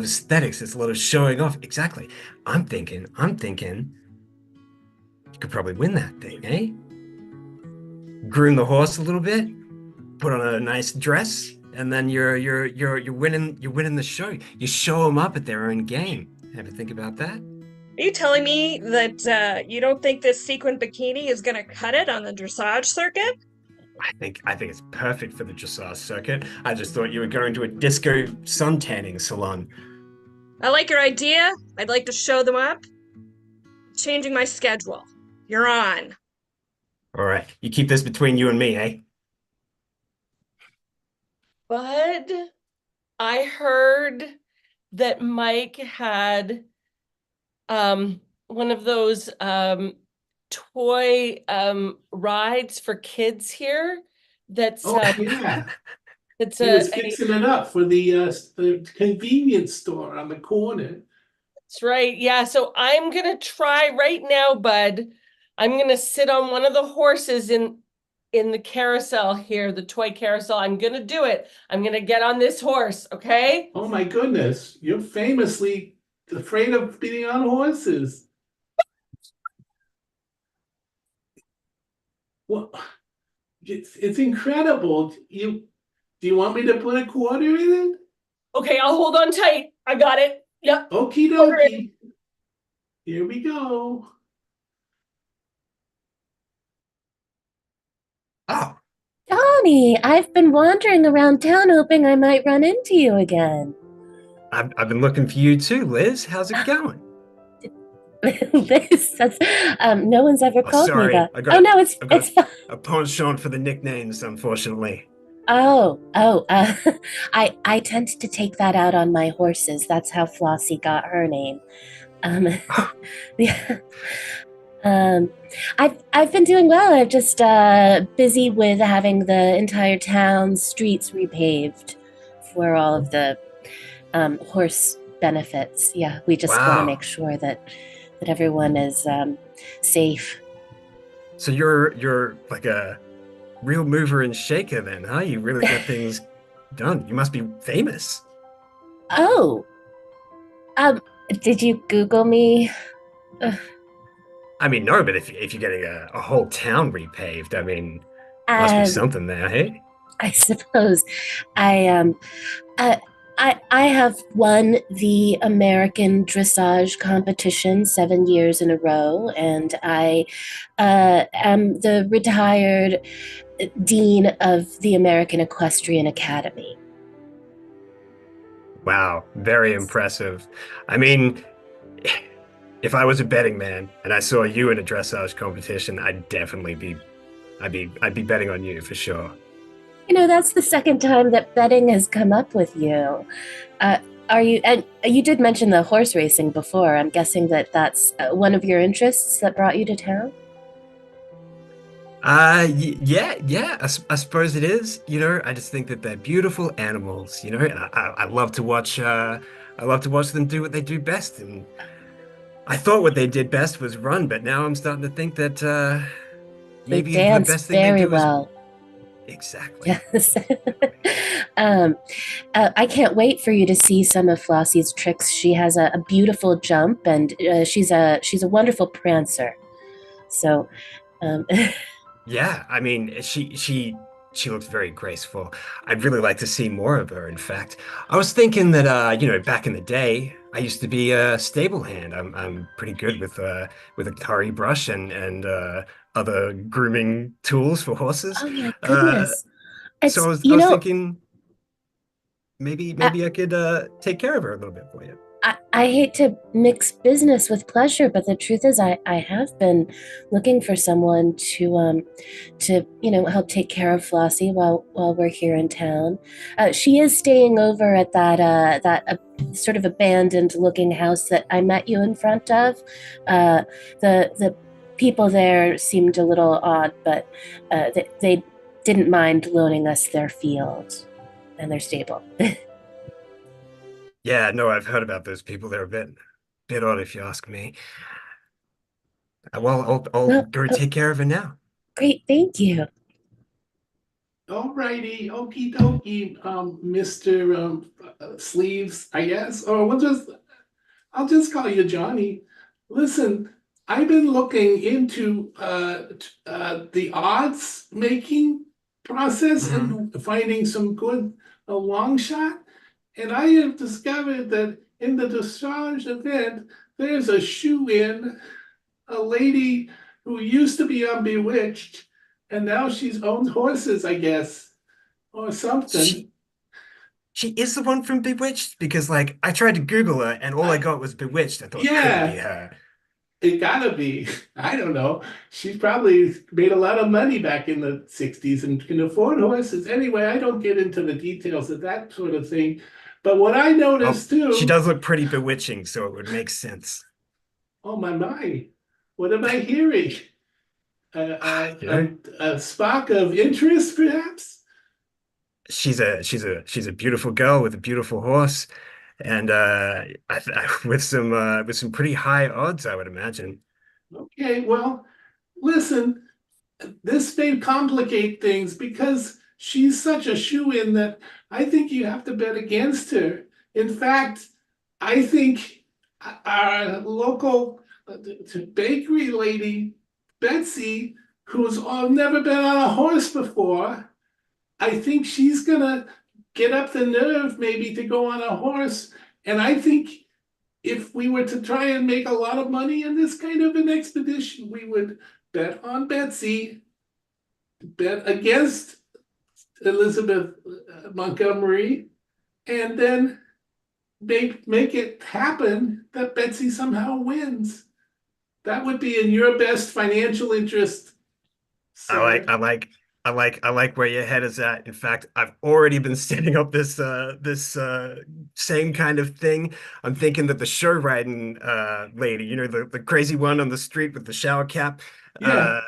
aesthetics, it's a lot of showing off. Exactly. I'm thinking you could probably win that thing, eh? Groom the horse a little bit, put on a nice dress, and then you're winning the show. You show them up at their own game. Ever think about that? Are you telling me that you don't think this sequin bikini is gonna cut it on the dressage circuit? I think it's perfect for the dressage circuit. I just thought you were going to a disco sun tanning salon. I like your idea. I'd like to show them up. Changing my schedule. You're on. All right, you keep this between you and me, eh? Bud, I heard that Mike had one of those toy rides for kids here. That's Oh, yeah. it's He was fixing it up for the convenience store on the corner. That's right. Yeah. So I'm gonna try right now, Bud. I'm gonna sit on one of the horses in the carousel here, the toy carousel. I'm gonna do it. I'm gonna get on this horse, okay? Oh my goodness, you're famously afraid of being on horses. Well, it's incredible. Do you want me to put a quarter in it? Okay, I'll hold on tight. I got it. Yep. Okie dokie. Here we go. Oh, Johnny, I've been wandering around town hoping I might run into you again. I've been looking for you too, Liz. How's it going? Liz, that's no one's ever Oh, called me sorry. that. I got- Oh no, I've got it's fine. a penchant for the nicknames, unfortunately. Oh, I tend to take that out on my horses. That's how Flossie got her name. Yeah. I've been doing well. I'm just busy with having the entire town's streets repaved for all of the horse benefits. Yeah, we just want to Wow. make sure that everyone is safe. So you're like a real mover and shaker then, huh? You really get things done. You must be famous. Oh, did you Google me? I mean, no, but if you're getting a whole town repaved, I mean, must be something there, hey? I suppose I have won the American dressage competition 7 years in a row, and I am the retired dean of the American Equestrian Academy. Wow, very impressive. I mean, if I was a betting man and I saw you in a dressage competition, I'd be betting on you for sure. You know, that's the second time that betting has come up with you. And you did mention the horse racing before. I'm guessing that's one of your interests that brought you to town? Yeah, I suppose it is. You know, I just think that they're beautiful animals, you know, and I love to watch them do what they do best. And I thought what they did best was run, but now I'm starting to think that They maybe the dance best thing they very do well. Exactly. Yes. I can't wait for you to see some of Flossie's tricks. She has a beautiful jump, and she's a wonderful prancer. So, Yeah, I mean, she looks very graceful. I'd really like to see more of her, in fact. I was thinking that you know, back in the day, I used to be a stable hand. I'm pretty good with a curry brush and other grooming tools for horses. oh my goodness. So I was thinking maybe I could take care of her a little bit for you. I hate to mix business with pleasure, but the truth is I have been looking for someone to help take care of Flossie while we're here in town. She is staying over at that sort of abandoned looking house that I met you in front of. The people there seemed a little odd, but they didn't mind loaning us their field and their stable. Yeah, no, I've heard about those people. They're a bit odd if you ask me. Well, I'll go take care of her now. Great, thank you. All righty, okie dokie, Mr. Sleeves, I guess, or I'll just call you Johnny. Listen, I've been looking into the odds making process and finding some good a long shot. And I have discovered that in the dressage event, there's a shoe-in, a lady who used to be on Bewitched, and now she's owns horses, I guess, or something. She is the one from Bewitched? Because like I tried to Google her and all I got was Bewitched. I thought it couldn't be Yeah, her. it gotta be. I don't know. She's probably made a lot of money back in the 60s and can afford horses. Anyway, I don't get into the details of that sort of thing. But what I Well, noticed she too, does look pretty bewitching, so it would make sense. oh my, what am I hearing? You know, A spark of interest, perhaps? she's a beautiful girl with a beautiful horse, and with some pretty high odds, I would imagine. Okay, well, listen, this may complicate things because she's such a shoo-in that I think you have to bet against her. In fact, I think our local bakery lady, Betsy, who's never been on a horse before, I think she's gonna get up the nerve maybe to go on a horse. And I think if we were to try and make a lot of money in this kind of an expedition, we would bet on Betsy, bet against Elizabeth Montgomery, and then make it happen that Betsy somehow wins. That would be in your best financial interest, I sir. like where your head is at. In fact, I've already been setting up this same kind of thing. I'm thinking that the show riding lady, you know, the crazy one on the street with the shower cap, Yeah.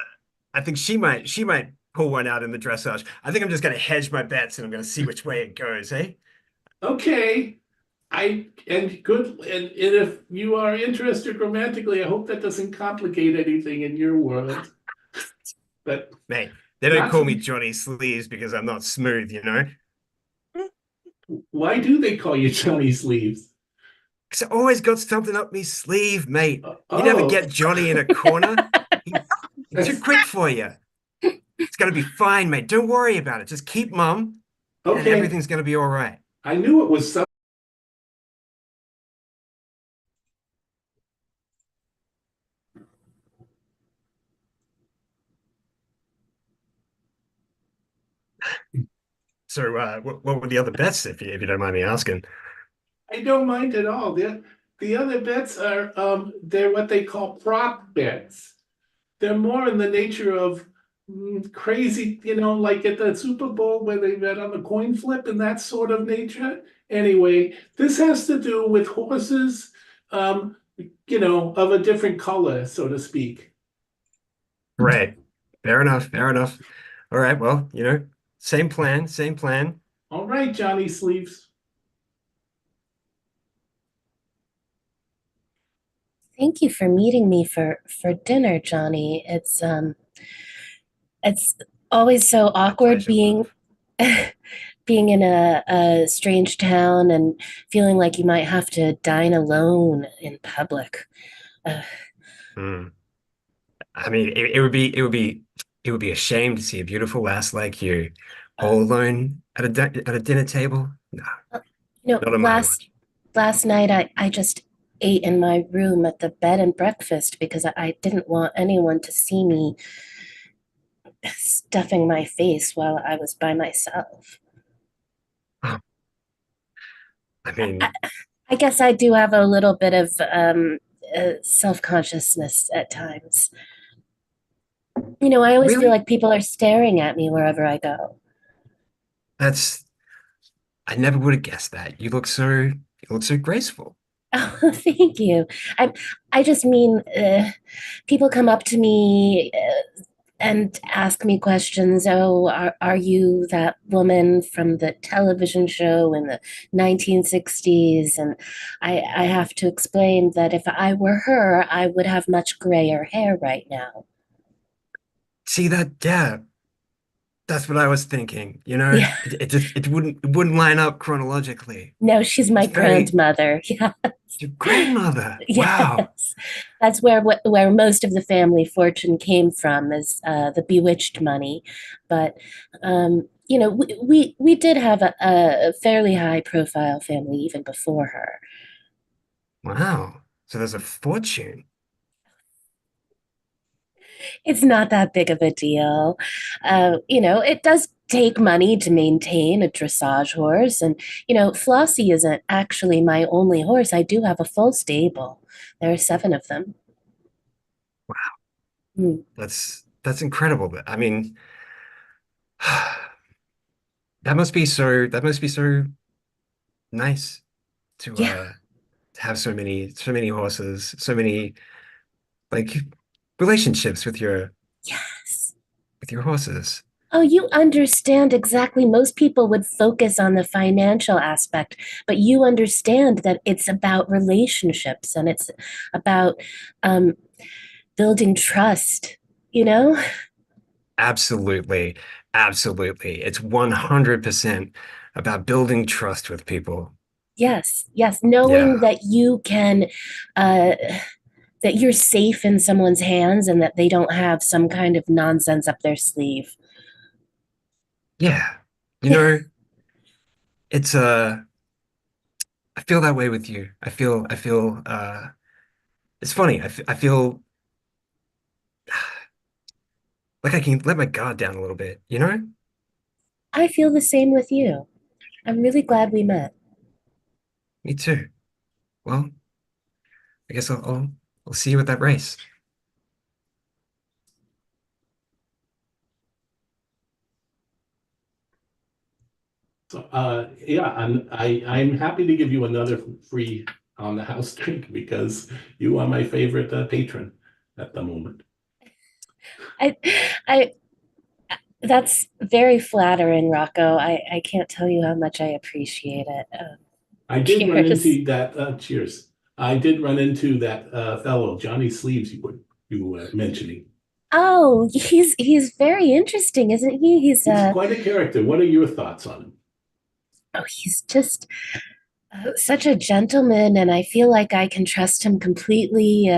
I think she might pull one out in the dressage. I think I'm just gonna hedge my bets and I'm gonna see which way it goes, eh? Okay. And if you are interested romantically, I hope that doesn't complicate anything in your world. But Mate, they don't not call for me me. Johnny Sleeves because I'm not smooth, you know? Why do they call you Johnny Sleeves? Because I always got something up me sleeve, mate. You never Oh, get Johnny in a corner. He's too that's quick for you. It's gonna be fine, mate. Don't worry about it. Just keep mum, and okay. everything's gonna be all right. I knew it was some. So, what were the other bets, if you don't mind me asking? I don't mind at all. The other bets are they're what they call prop bets. They're more in the nature of crazy, like at the Super Bowl where they bet on the coin flip and that sort of nature. Anyway, this has to do with horses, of a different color, so to speak. Right. Fair enough. Fair enough. All right. Well, same plan. Same plan. All right, Johnny Sleeves. Thank you for meeting me for dinner, Johnny. It's always so awkward Pleasure, being love. being in a strange town and feeling like you might have to dine alone in public. Uh, Hmm. I mean, it would be a shame to see a beautiful lass like you all alone at a dinner table. No, you know, not on my last watch. last night I just ate in my room at the bed and breakfast because I didn't want anyone to see me stuffing my face while I was by myself. I I, mean, I guess I do have a little bit of self-consciousness at times. I always feel really, like people are staring at me wherever I go. that's I never would have guessed that. You look so graceful. Oh, thank you. I just mean, people come up to me and ask me questions. Oh, are you that woman from the television show in the 1960s? And I have to explain that if I were her, I would have much grayer hair right now. See that? Yeah, that's what I was thinking. Yeah. It wouldn't line up chronologically. No, she's my It's very grandmother. Yeah. Your grandmother. Wow. Yes, that's where most of the family fortune came from is the bewitched money. But you know, we did have a fairly high profile family even before her. Wow. So there's a fortune. It's not that big of a deal. You know, it does take money to maintain a dressage horse. And, you know, Flossie isn't actually my only horse. I do have a full stable. There are 7 of them. Wow. Hmm. That's incredible. But I mean, that must be so nice Yeah. to have so many horses, so many like relationships Yes. with your horses. Oh, you understand exactly. Most people would focus on the financial aspect, but you understand that it's about relationships and it's about um, building trust, you know? Absolutely. Absolutely. It's 100% about building trust with people. Yes, yes. Knowing Yeah. that you can, uh, that you're safe in someone's hands and that they don't have some kind of nonsense up their sleeve. Yeah. You Yeah. know, it's I feel that way with you. I feel it's funny. I feel like I can let my guard down a little bit, you know? I feel the same with you. I'm really glad we met. Me too. Well, I guess I'll see you at that race. So, yeah, I'm happy to give you another free on the house drink because you are my favorite patron at the moment. I, I, that's very flattering, Rocco. I can't tell you how much I appreciate it. I did run Cheers. into that. Cheers. I did run into that fellow, Johnny Sleeves, you were mentioning. Oh, he's very interesting, isn't he? He's quite a character. What are your thoughts on him? Oh, he's just such a gentleman, and I feel like I can trust him completely.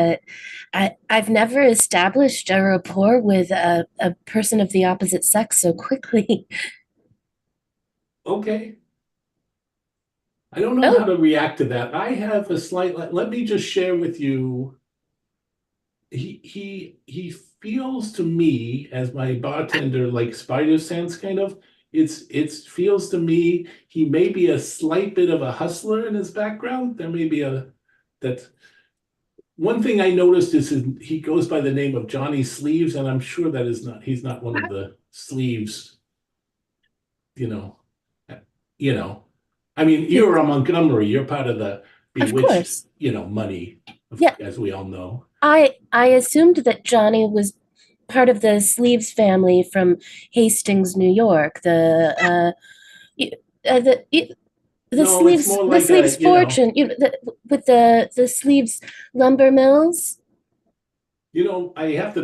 I've never established a rapport with a person of the opposite sex so quickly. Okay. I don't know Oh, how to react to that. I have a slight, let me just share with you. He feels to me as my bartender like spider sense kind of. It feels to me he may be a slight bit of a hustler in his background. There may be that one thing I noticed is he goes by the name of Johnny Sleeves, and I'm sure that is not he's not one of the sleeves, you know. You know, I mean, you're a Montgomery, you're part of the of bewitched, course. money, Yeah, as we all know. I assumed that Johnny was part of the Sleeves family from Hastings, New York. Y- the y- No, it's more the like Sleeves fortune, with the Sleeves lumber mills. I have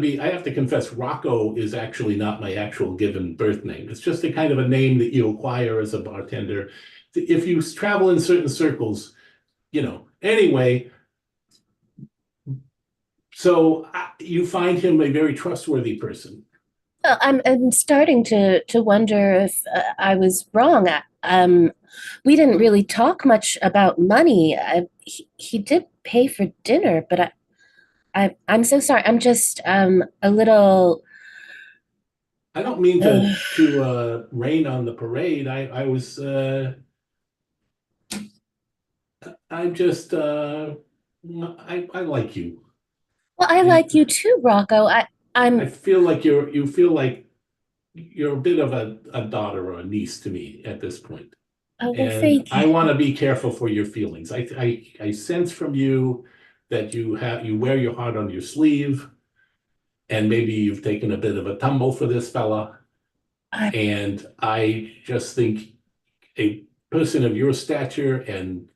to confess, Rocco is actually not my actual given birth name. It's just a kind of a name that you acquire as a bartender. If you travel in certain circles, Anyway, so you find him a very trustworthy person. I'm starting to wonder if I was wrong. We didn't really talk much about money. He did pay for dinner, but I'm so sorry. I'm just a little. I don't mean Uh, to rain on the parade. I was I'm just I like you. well, I And like you too, Rocco. I I'm. feel like you feel like you're a bit of a daughter or a niece to me at this point. Oh, well, And thank you. I want to be careful for your feelings. I sense from you that you wear your heart on your sleeve, and maybe you've taken a bit of a tumble for this fella. I, And I just think a person of your stature and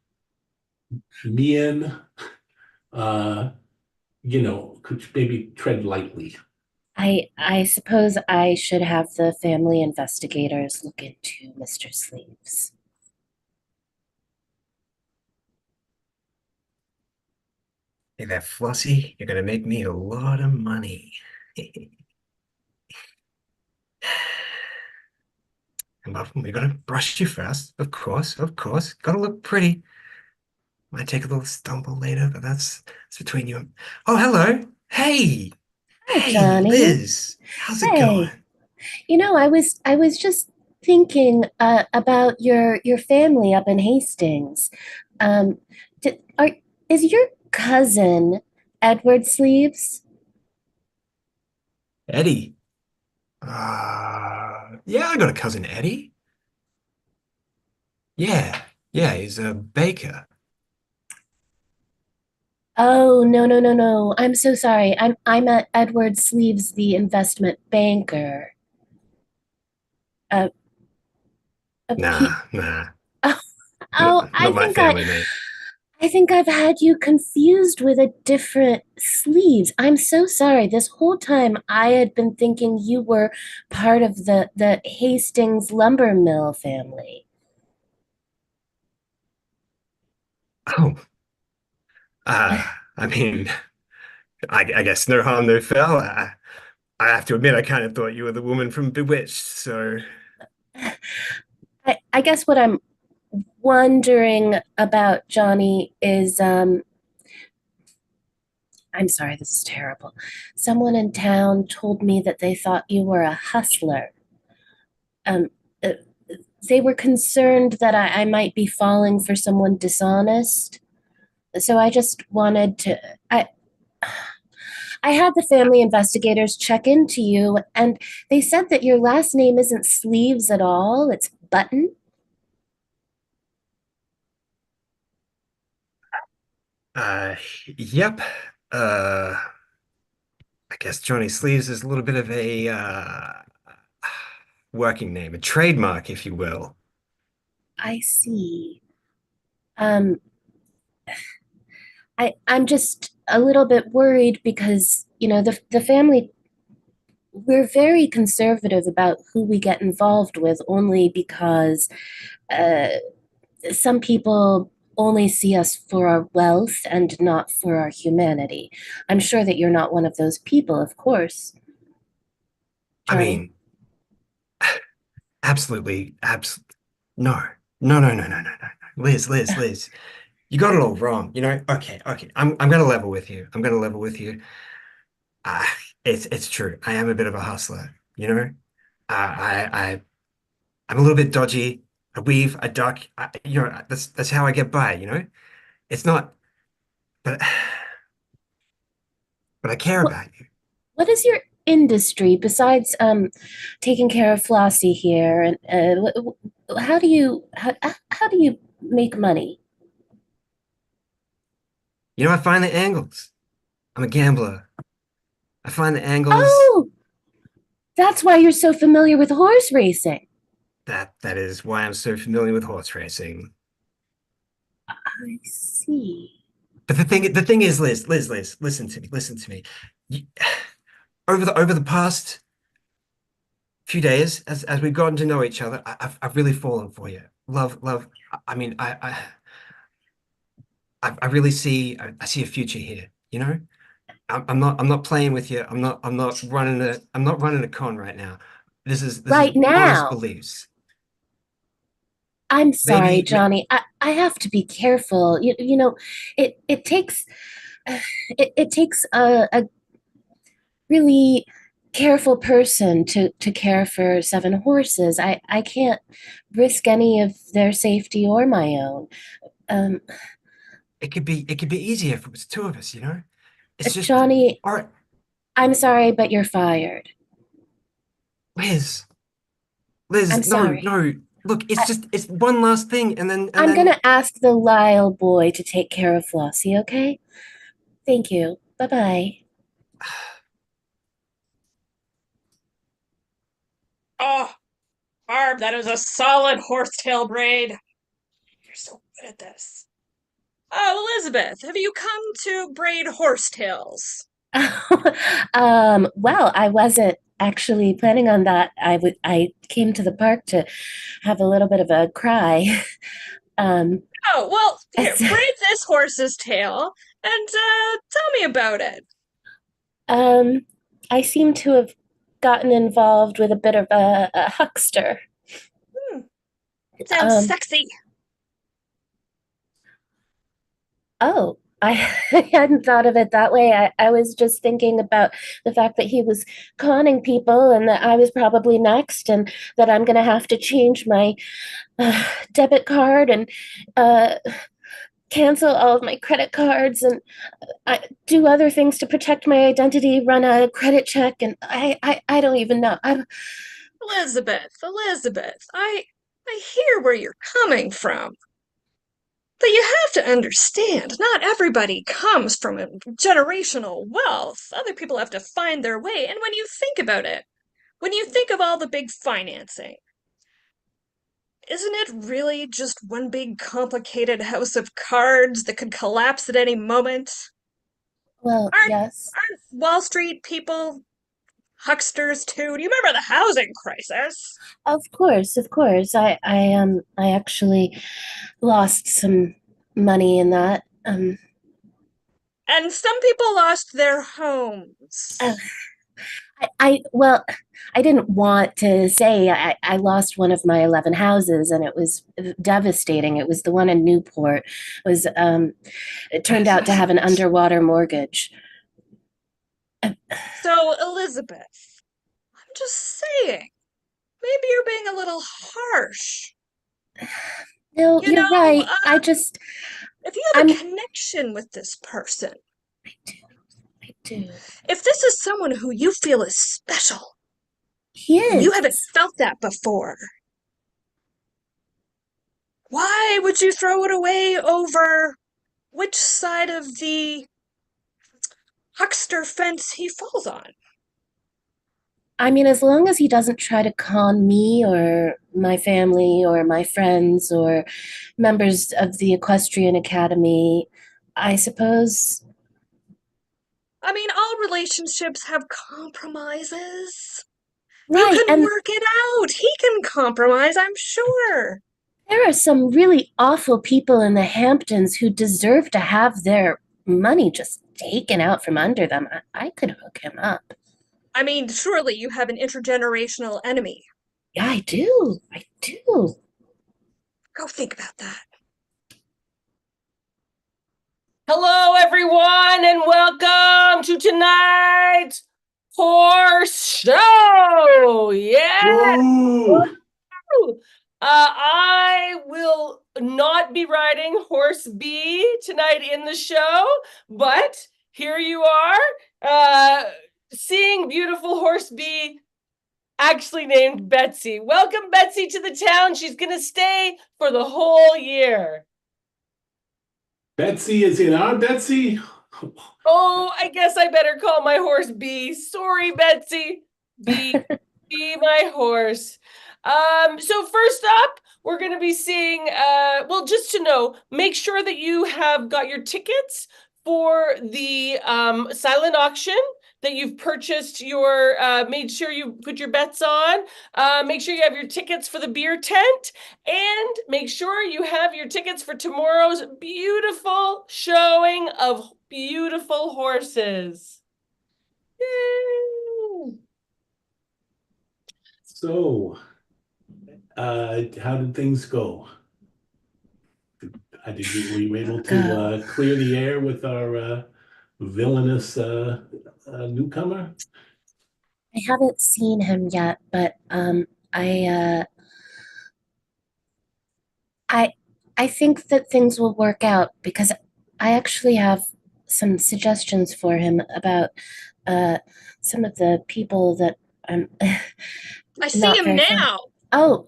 mien, uh, could maybe tread lightly. I suppose I should have the family investigators look into Mr. Sleeves. Hey there, Flossie. You're gonna make me a lot of money. Well, we gotta brush you first, of course, of course. Gotta look pretty. Might take a little stumble later, but that's between you and... Oh, hello. Hey. Hi, Hey, Johnny. Liz. How's it going? Hey. I was just thinking about your family up in Hastings. Um, did, are is your cousin Edward Sleeves? Eddie. Yeah, I got a cousin Eddie. Yeah, yeah, he's a baker. Oh, no, no, no, no. I'm so sorry. I'm at Edward Sleeves, the investment banker. Uh, he. Nah, nah, Oh, not, oh, not my family, mate. I think I've had you confused with a different Sleeves. I'm so sorry. This whole time I had been thinking you were part of the Hastings lumber mill family. Oh, I mean, I guess no harm, no foul. I have to admit, I kind of thought you were the woman from Bewitched, so I guess what I'm wondering about, Johnny, is I'm sorry, this is terrible. Someone in town told me that they thought you were a hustler. Um, uh, they were concerned that I might be falling for someone dishonest. So I just wanted to I had the family investigators check into you, and they said that your last name isn't Sleeves at all, it's Button. yep. I guess Johnny Sleeves is a little bit of a working name, a trademark, if you will. I see. Um, I'm just a little bit worried because, the family, we're very conservative about who we get involved with only because uh, some people only see us for our wealth and not for our humanity. I'm sure that you're not one of those people, of course. I Johnny. mean, absolutely, absolutely. No, no, no, no, no, no, no, no. Liz, you got it all wrong. Okay, okay. I'm gonna level with you. I'm gonna level with you. Uh, it's true. I am a bit of a hustler. I'm a little bit dodgy. I weave, I duck. That's how I get by. It's not, but but I care What, about you. what is your industry besides taking care of Flossie here? And how do you make money? I find the angles. I'm a gambler. I find the angles. Oh, that's why you're so familiar with horse racing. That is why I'm so familiar with horse racing. I see. But the thing is, Liz, listen to me. You, over the past few days, as we've gotten to know each other, I've really fallen for you. Love. I mean, I really see I see a future here. I'm not playing with you. I'm not running a con right now. This is Right honest now. beliefs. I'm sorry, Maybe Johnny. I have to be careful. It takes it takes a really careful person to care for seven horses. I can't risk any of their safety or my own. Um, it could be easier if it was two of us. It's just Johnny, all right, I'm sorry, but you're fired. Liz. I'm No, sorry. no. Look, it's one last thing, and then I'm gonna ask the Lyle boy to take care of Flossie, okay? Thank you. Bye-bye. Oh, Barb, that is a solid horsetail braid. You're so good at this. Oh, Elizabeth, have you come to braid horsetails? Well, I wasn't actually planning on that. I came to the park to have a little bit of a cry. Um, Oh, well, here, it's- braid this horse's tail and tell me about it. I seem to have gotten involved with a bit of a huckster. Sounds sexy. Oh, I hadn't thought of it that way. I was just thinking about the fact that he was conning people and that I was probably next and that I'm going to have to change my debit card and uh, cancel all of my credit cards and do other things to protect my identity, run a credit check, and I don't even know. Elizabeth, I hear where you're coming from. But you have to understand, not everybody comes from a generational wealth. Other people have to find their way. And when you think about it, when you think of all the big financing, isn't it really just one big complicated house of cards that could collapse at any moment? Well, yes. Aren't Wall Street people hucksters too? Do you remember the housing crisis? Of course, of course. I actually lost some money in that. And some people lost their homes. Well, I didn't want to say I lost one of my 11 houses and it was devastating. It was the one in Newport. It turned out to have an underwater mortgage. So, Elizabeth, I'm just saying, maybe you're being a little harsh. No, you're right. If you have a connection with this person, I do. If this is someone who you feel is special, he is. And you haven't felt that before, why would you throw it away over which side of the huckster fence he falls on? I mean, as long as he doesn't try to con me or my family or my friends or members of the Equestrian Academy, I suppose. I mean, all relationships have compromises. Right, you can and work it out. He can compromise, I'm sure. There are some really awful people in the Hamptons who deserve to have their money just taken out from under them. I could hook him up. I mean, surely you have an intergenerational enemy. Yeah, I do. Go think about that. Hello, everyone, and welcome to tonight's horse show. Yeah. I will not be riding horse B tonight in the show, but here you are, seeing beautiful horse B, actually named Betsy. Welcome, Betsy, to the town. She's going to stay for the whole year. Betsy is in our Betsy. Oh, I guess I better call my horse B. Sorry, Betsy. B, be my horse. So first up, we're going to be seeing, well, just to know, make sure that you have got your tickets for the silent auction, that you've purchased your, made sure you put your bets on, make sure you have your tickets for the beer tent, and make sure you have your tickets for tomorrow's beautiful showing of beautiful horses. Yay! So, how did things go? Were you able to clear the air with our villainous newcomer? I haven't seen him yet, but I think that things will work out because I actually have some suggestions for him about some of the people that I'm I see him now. Oh,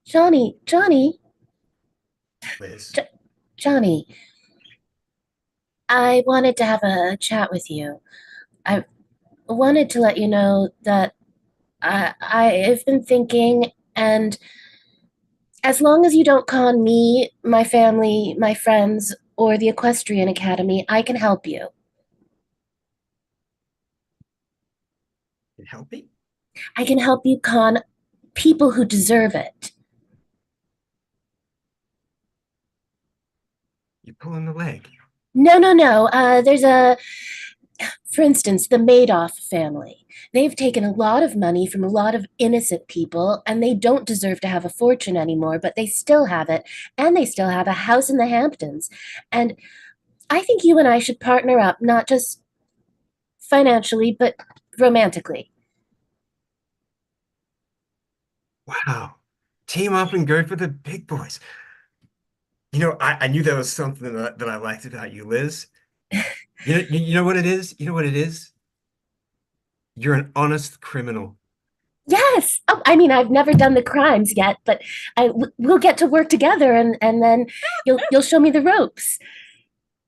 Johnny. Johnny. Liz. Johnny, I wanted to have a chat with you. I wanted to let you know that I've been thinking, and as long as you don't con me, my family, my friends, or the Equestrian Academy, I can help you. Can help me? I can help you con people who deserve it. You're pulling the leg. No. There's a For instance, the Madoff family. They've taken a lot of money from a lot of innocent people, and they don't deserve to have a fortune anymore, but they still have it, and they still have a house in the Hamptons. And I think you and I should partner up, not just financially, but romantically. Wow. Team up and go for the big boys. You know, I knew there was something that I liked about you, Liz. You know what it is? You know what it is? You're an honest criminal. Yes. Oh, I mean, I've never done the crimes yet, but we'll get to work together, and then you'll show me the ropes.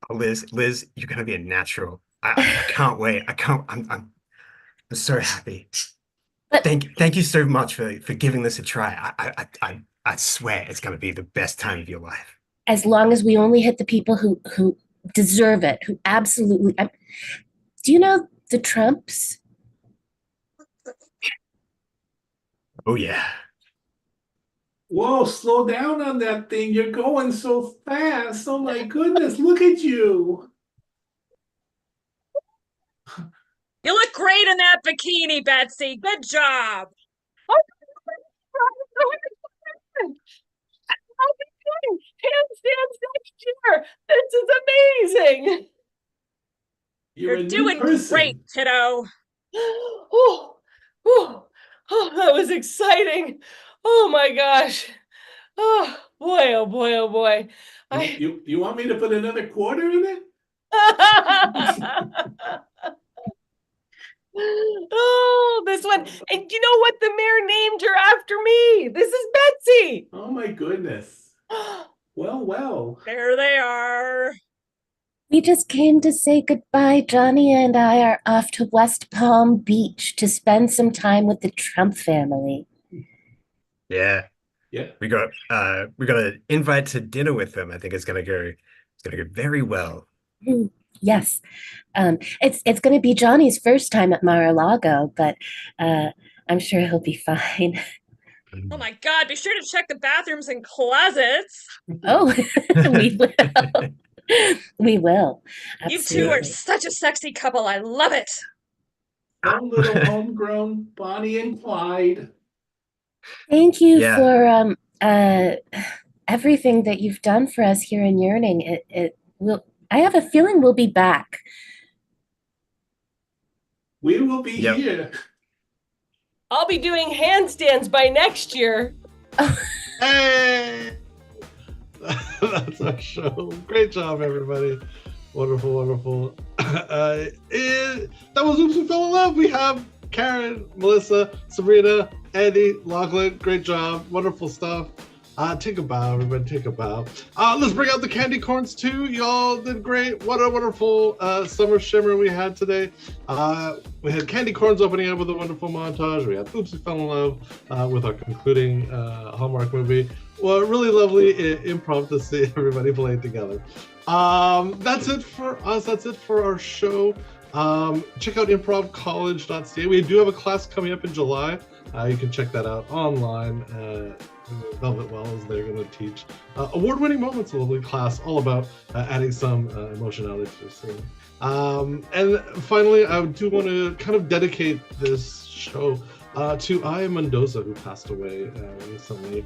Oh, Liz, you're gonna be a natural. I can't wait. I'm so happy. But Thank you so much for giving this a try. I swear it's gonna be the best time of your life. as long as we only hit the people who deserve it, who absolutely. Do you know the Trumps? Oh yeah. Whoa, slow down on that thing. You're going so fast. Oh my goodness, look at you. You look great in that bikini, Betsy. Good job. Handstands next year. This is amazing. You're a new doing person. great, kiddo. Oh, that was exciting. Oh my gosh. Oh boy, oh boy, oh boy. You want me to put another quarter in it? Oh, this one. And you know what? The mayor named her after me. This is Betsy. Oh my goodness. Well. There they are. We just came to say goodbye. Johnny and I are off to West Palm Beach to spend some time with the Trump family. Yeah. Yeah. We got an invite to dinner with them. I think it's gonna go very well. Yes. It's going to be Johnny's first time at Mar-a-Lago, but I'm sure he'll be fine. Oh my God, be sure to check the bathrooms and closets. Oh, we will. We will. You two are such a sexy couple. I love it. One little homegrown Bonnie and Clyde. Thank you for everything that you've done for us here in Yearning. It will. I have a feeling we'll be back. We will be here. I'll be doing handstands by next year. Hey! That's our show. Great job, everybody. Wonderful. That was Oops, We Fell in Love. We have Karen, Melissa, Sabrina, Andy, Lachlan. Great job. Wonderful stuff. Take a bow, everybody. Take a bow. Let's bring out the candy corns too. Y'all did great. What a wonderful summer shimmer we had today. We had candy corns opening up with a wonderful montage. We had Oops, We Fell in Love with our concluding Hallmark movie. Well, really lovely improv to see everybody play together. That's it for us. That's it for our show. Check out improvcollege.ca. We do have a class coming up in July. You can check that out online. Velvet Wells, they're going to teach award-winning moments, a lovely class all about adding some emotionality to your scene. And finally, I do want to kind of dedicate this show to Aya Mendoza, who passed away recently.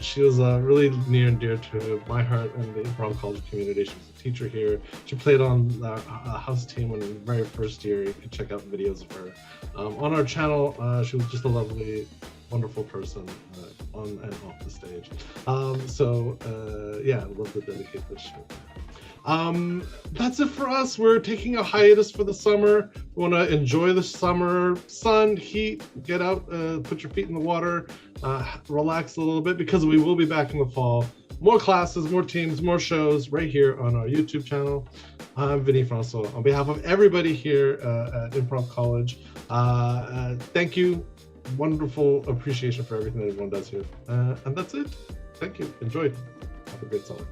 She was really near and dear to my heart and the Improv College community. She was a teacher here. She played on the house team in the very first year. You can check out videos of her on our channel. She was just a lovely, wonderful person on and off the stage. Yeah, I'd love to dedicate this show. That's it for us. We're taking a hiatus for the summer. We want to enjoy the summer sun, heat, get out, put your feet in the water, relax a little bit, because we will be back in the fall. More classes, more teams, more shows right here on our YouTube channel. I'm Vinny Francois. On behalf of everybody here at Improv College, thank you. Wonderful appreciation for everything that everyone does here. And that's it. Thank you. Enjoy. Have a great summer.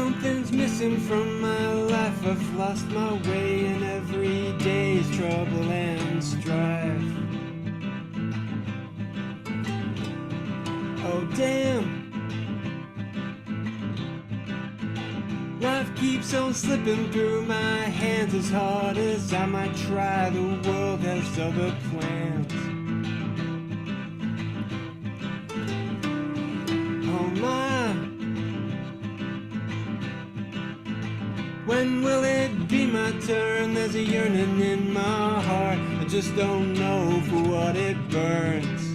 Something's missing from my life. I've lost my way, and every day is trouble and strife. Oh damn, life keeps on slipping through my hands. As hard as I might try, the world has other plans. Oh my, when will it be my turn? There's a yearning in my heart, I just don't know for what it burns.